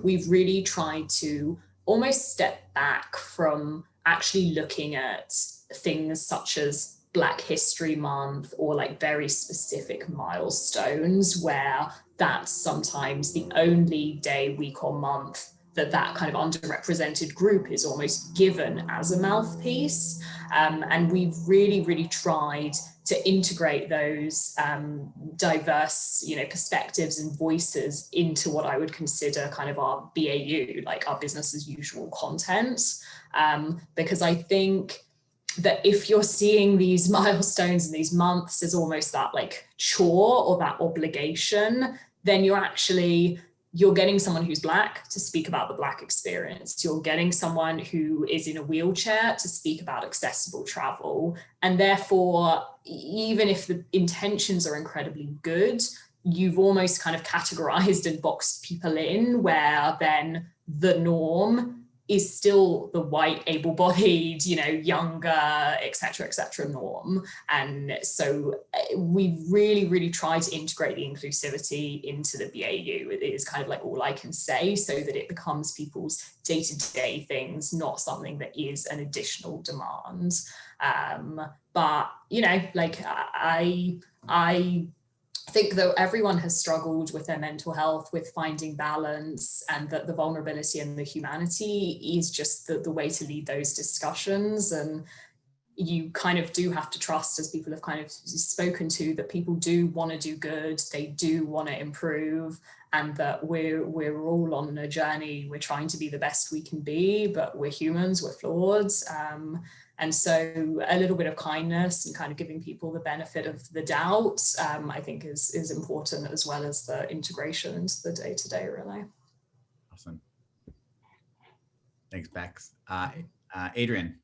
we've really tried to almost step back from actually looking at things such as Black History Month or like very specific milestones, where that's sometimes the only day, week, or month that kind of underrepresented group is almost given as a mouthpiece. And we've really tried to integrate those diverse, you know, perspectives and voices into what I would consider kind of our BAU, like our business as usual content. Because I think that if you're seeing these milestones and these months as almost that like chore or that obligation, then you're getting someone who's Black to speak about the Black experience. You're getting someone who is in a wheelchair to speak about accessible travel. And therefore, even if the intentions are incredibly good, you've almost kind of categorized and boxed people in, where then the norm is still the white, able-bodied, you know, younger, et cetera, norm. And so we've really tried to integrate the inclusivity into the BAU. It is kind of like all I can say, so that it becomes people's day-to-day things, not something that is an additional demand. But, you know, like I think though everyone has struggled with their mental health, with finding balance, and that the vulnerability and the humanity is just the way to lead those discussions. And you kind of do have to trust, as people have kind of spoken to, that people do want to do good, they do want to improve, and that we're all on a journey. We're trying to be the best we can be, but we're humans, we're flawed. And so a little bit of kindness and kind of giving people the benefit of the doubt, I think is important, as well as the integration into the day-to-day, really. Awesome. Thanks, Bex. Adrian.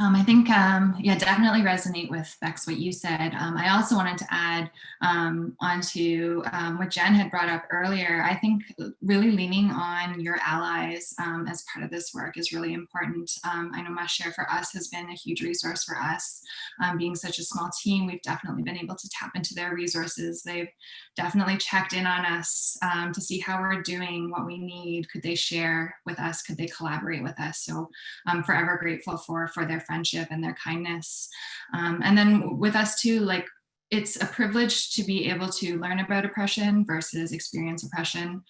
I think, yeah, definitely resonate with Bex, what you said. I also wanted to add onto what Jen had brought up earlier. I think really leaning on your allies as part of this work is really important. I know MustShare for us has been a huge resource for us. Being such a small team, we've definitely been able to tap into their resources. They've definitely checked in on us to see how we're doing, what we need. Could they share with us? Could they collaborate with us? So I'm forever grateful for their friendship and their kindness. And then with us too, like, it's a privilege to be able to learn about oppression versus experience oppression.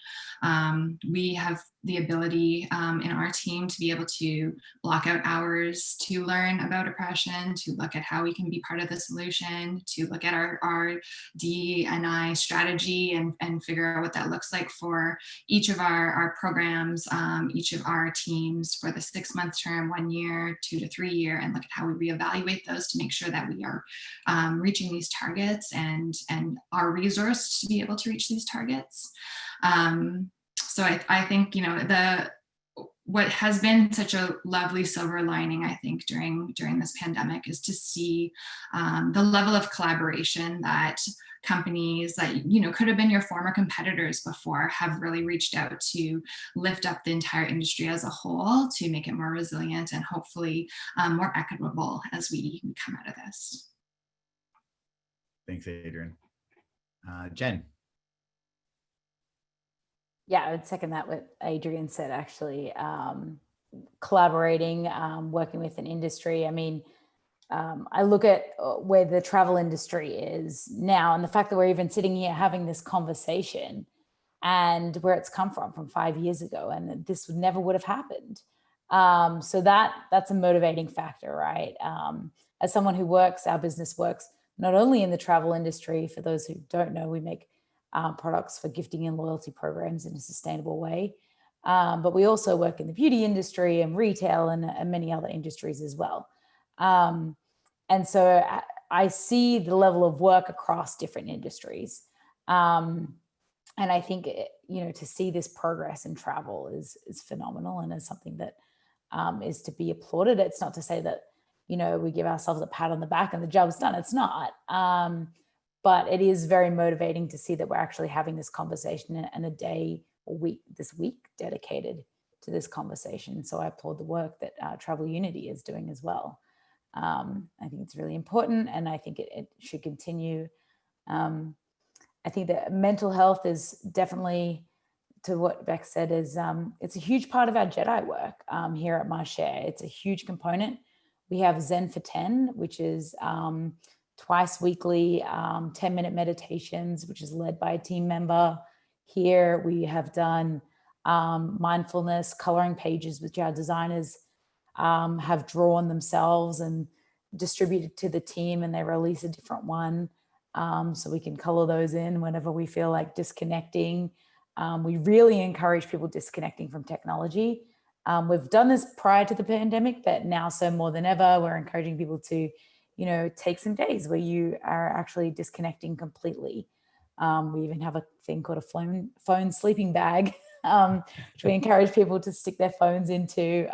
We have the ability in our team to be able to block out hours to learn about oppression, to look at how we can be part of the solution, to look at our DEI strategy and figure out what that looks like for each of our programs, each of our teams for the 6-month term, 1 year, 2 to 3 year, and look at how we reevaluate those to make sure that we are reaching these targets and are resourced to be able to reach these targets. So I think, you know, what has been such a lovely silver lining, I think, during this pandemic is to see the level of collaboration that companies that, you know, could have been your former competitors before have really reached out to lift up the entire industry as a whole to make it more resilient and hopefully more equitable as we come out of this. Thanks, Adrian. Jen. Yeah, I would second that what Adrian said, actually. Collaborating, working with an industry. I mean, I look at where the travel industry is now and the fact that we're even sitting here having this conversation and where it's come from 5 years ago, and this never would have happened. So that's a motivating factor, right? As someone who works, our business works not only in the travel industry. For those who don't know, we make products for gifting and loyalty programs in a sustainable way. But we also work in the beauty industry and retail and many other industries as well. And so I see the level of work across different industries. And I think, you know, to see this progress in travel is phenomenal and is something that is to be applauded. It's not to say that, you know, we give ourselves a pat on the back and the job's done. It's not. But it is very motivating to see that we're actually having this conversation and a day or week, this week dedicated to this conversation. So I applaud the work that Travel Unity is doing as well. I think it's really important, and I think it should continue. I think that mental health is definitely, to what Beck said, is it's a huge part of our Jedi work here at MustShare. It's a huge component. We have Zen for 10, which is twice weekly 10-minute meditations, which is led by a team member. Here we have done mindfulness coloring pages, which our designers have drawn themselves and distributed to the team, and they release a different one. So we can color those in whenever we feel like disconnecting. We really encourage people disconnecting from technology. We've done this prior to the pandemic, but now so more than ever, we're encouraging people to, you know, take some days where you are actually disconnecting completely. We even have a thing called a phone sleeping bag, which we encourage people to stick their phones into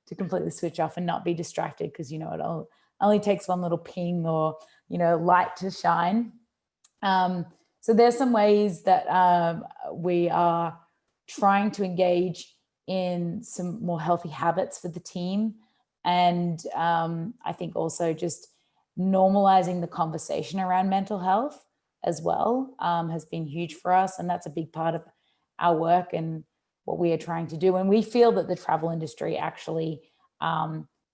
to completely switch off and not be distracted, because, you know, it only takes one little ping or, you know, light to shine. So there's some ways that we are trying to engage in some more healthy habits for the team. And I think also just normalizing the conversation around mental health as well has been huge for us. And that's a big part of our work and what we are trying to do. And we feel that the travel industry actually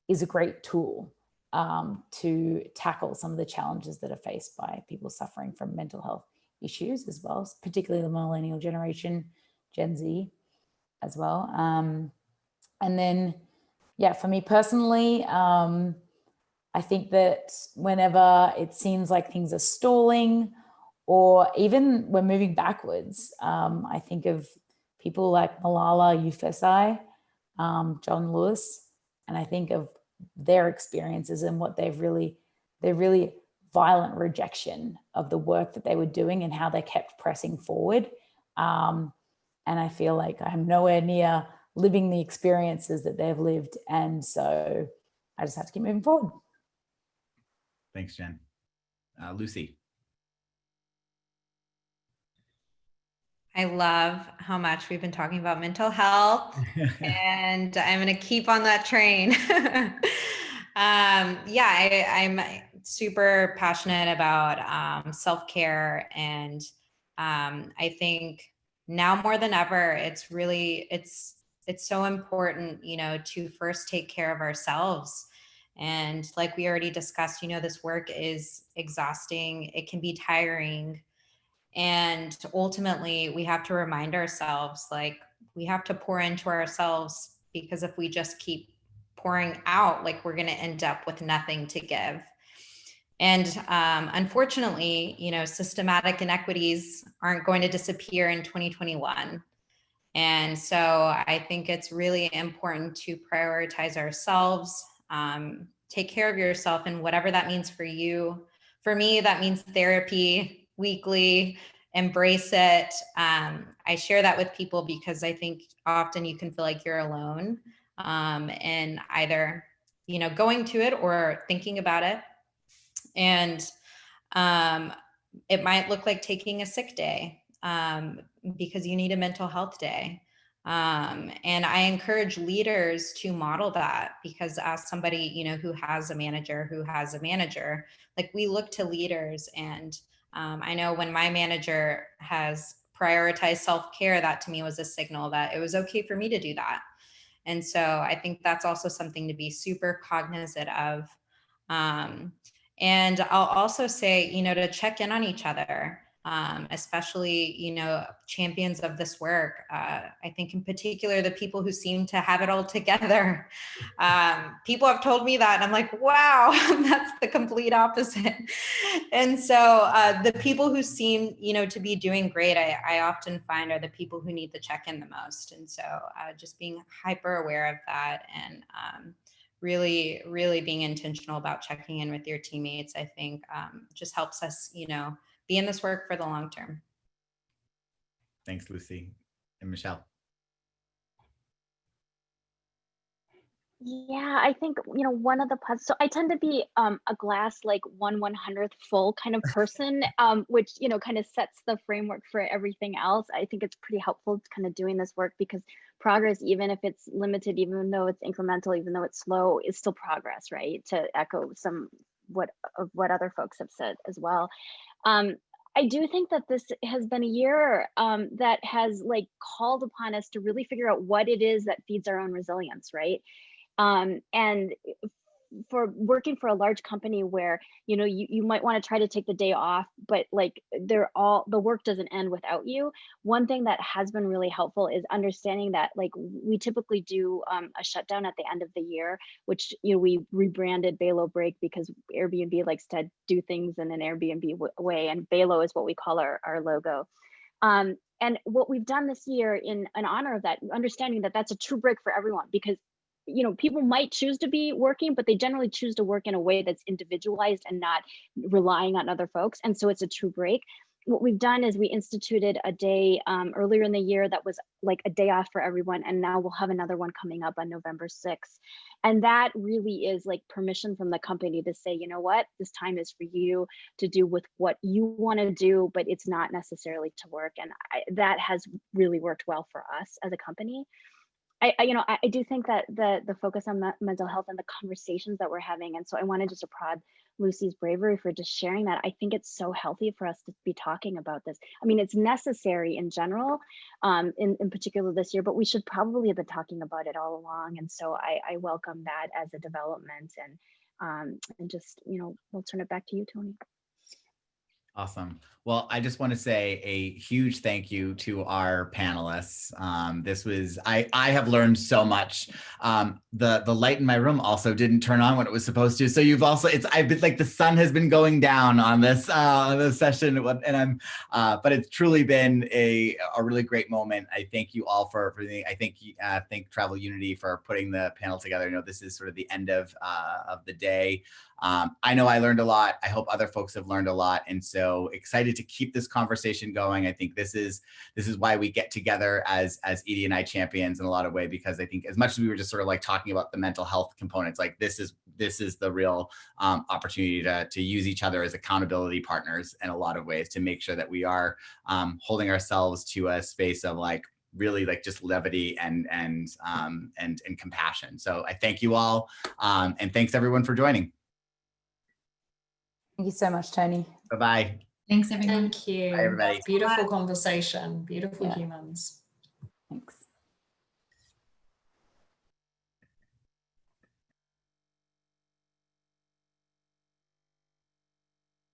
is a great tool to tackle some of the challenges that are faced by people suffering from mental health issues as well, particularly the millennial generation, Gen Z as well. And then, yeah, for me personally, I think that whenever it seems like things are stalling or even we're moving backwards, I think of people like Malala Yousafzai, John Lewis, And I think of their experiences and what they're really violent rejection of the work that they were doing and how they kept pressing forward. And I feel like I'm nowhere near living the experiences that they've lived. And so I just have to keep moving forward. Thanks, Jen. Lucy. I love how much we've been talking about mental health, and I'm going to keep on that train. Yeah, I'm super passionate about self-care, and I think now more than ever, it's so important, to first take care of ourselves. And like we already discussed, this work is exhausting. It can be tiring. And ultimately, we have to remind ourselves, like, we have to pour into ourselves, because if we just keep pouring out, like, we're going to end up with nothing to give. And unfortunately, systematic inequities aren't going to disappear in 2021. And so I think it's really important to prioritize ourselves, take care of yourself, and whatever that means for you. For me, that means therapy weekly. Embrace it. I share that with people because I think often you can feel like you're alone, and either, going to it or thinking about it. And it might look like taking a sick day, because you need a mental health day. And I encourage leaders to model that, because as somebody, who has a manager, like, we look to leaders. And I know when my manager has prioritized self-care, that to me was a signal that it was okay for me to do that. And so I think that's also something to be super cognizant of. And I'll also say, to check in on each other, especially, champions of this work. I think in particular, the people who seem to have it all together. People have told me that, and I'm like, wow, that's the complete opposite. And so the people who seem, to be doing great, I often find are the people who need the check-in the most. And so just being hyper aware of that, and really, really being intentional about checking in with your teammates, I think just helps us, be in this work for the long term. Thanks, Lucy. And Michelle. Yeah, I think, one of the so I tend to be a glass like 1/100th full kind of person, which, kind of sets the framework for everything else. I think it's pretty helpful to kind of doing this work, because progress, even if it's limited, even though it's incremental, even though it's slow, is still progress, right? To echo some what other folks have said as well. I do think that this has been a year that has like called upon us to really figure out what it is that feeds our own resilience, right? And for working for a large company where, you might want to try to take the day off, but like the work doesn't end without you. One thing that has been really helpful is understanding that, like, we typically do a shutdown at the end of the year, which, we rebranded Balo Break because Airbnb likes to do things in an Airbnb way, and Balo is what we call our logo. And what we've done this year in honor of that, understanding that that's a true break for everyone, because people might choose to be working, but they generally choose to work in a way that's individualized and not relying on other folks. And so it's a true break. What we've done is we instituted a day earlier in the year that was like a day off for everyone. And now we'll have another one coming up on November 6th. And that really is like permission from the company to say, you know what, this time is for you to do with what you want to do, but it's not necessarily to work. And that has really worked well for us as a company. I do think that the focus on mental health and the conversations that we're having, and so I wanted just to prod Lucy's bravery for just sharing that. I think it's so healthy for us to be talking about this. I mean, it's necessary in general, in particular this year, but we should probably have been talking about it all along. And so I welcome that as a development, and just, we'll turn it back to you, Tony. Awesome. Well, I just want to say a huge thank you to our panelists. I have learned so much. The light in my room also didn't turn on when it was supposed to. So I've been like, the sun has been going down on this session, and but it's truly been a really great moment. I thank you all for everything. I thank Travel Unity for putting the panel together. This is sort of the end of the day. I know I learned a lot. I hope other folks have learned a lot, and so excited to keep this conversation going. I think this is why we get together as ED&I champions in a lot of ways, because I think as much as we were just sort of like talking about the mental health components, like this is the real opportunity to use each other as accountability partners in a lot of ways, to make sure that we are holding ourselves to a space of like really like just levity and compassion. So I thank you all, and thanks everyone for joining. Thank you so much, Tony. Bye-bye. Thanks, everyone. Thank you. Bye, everybody. Beautiful conversation, beautiful Yeah. humans. Thanks.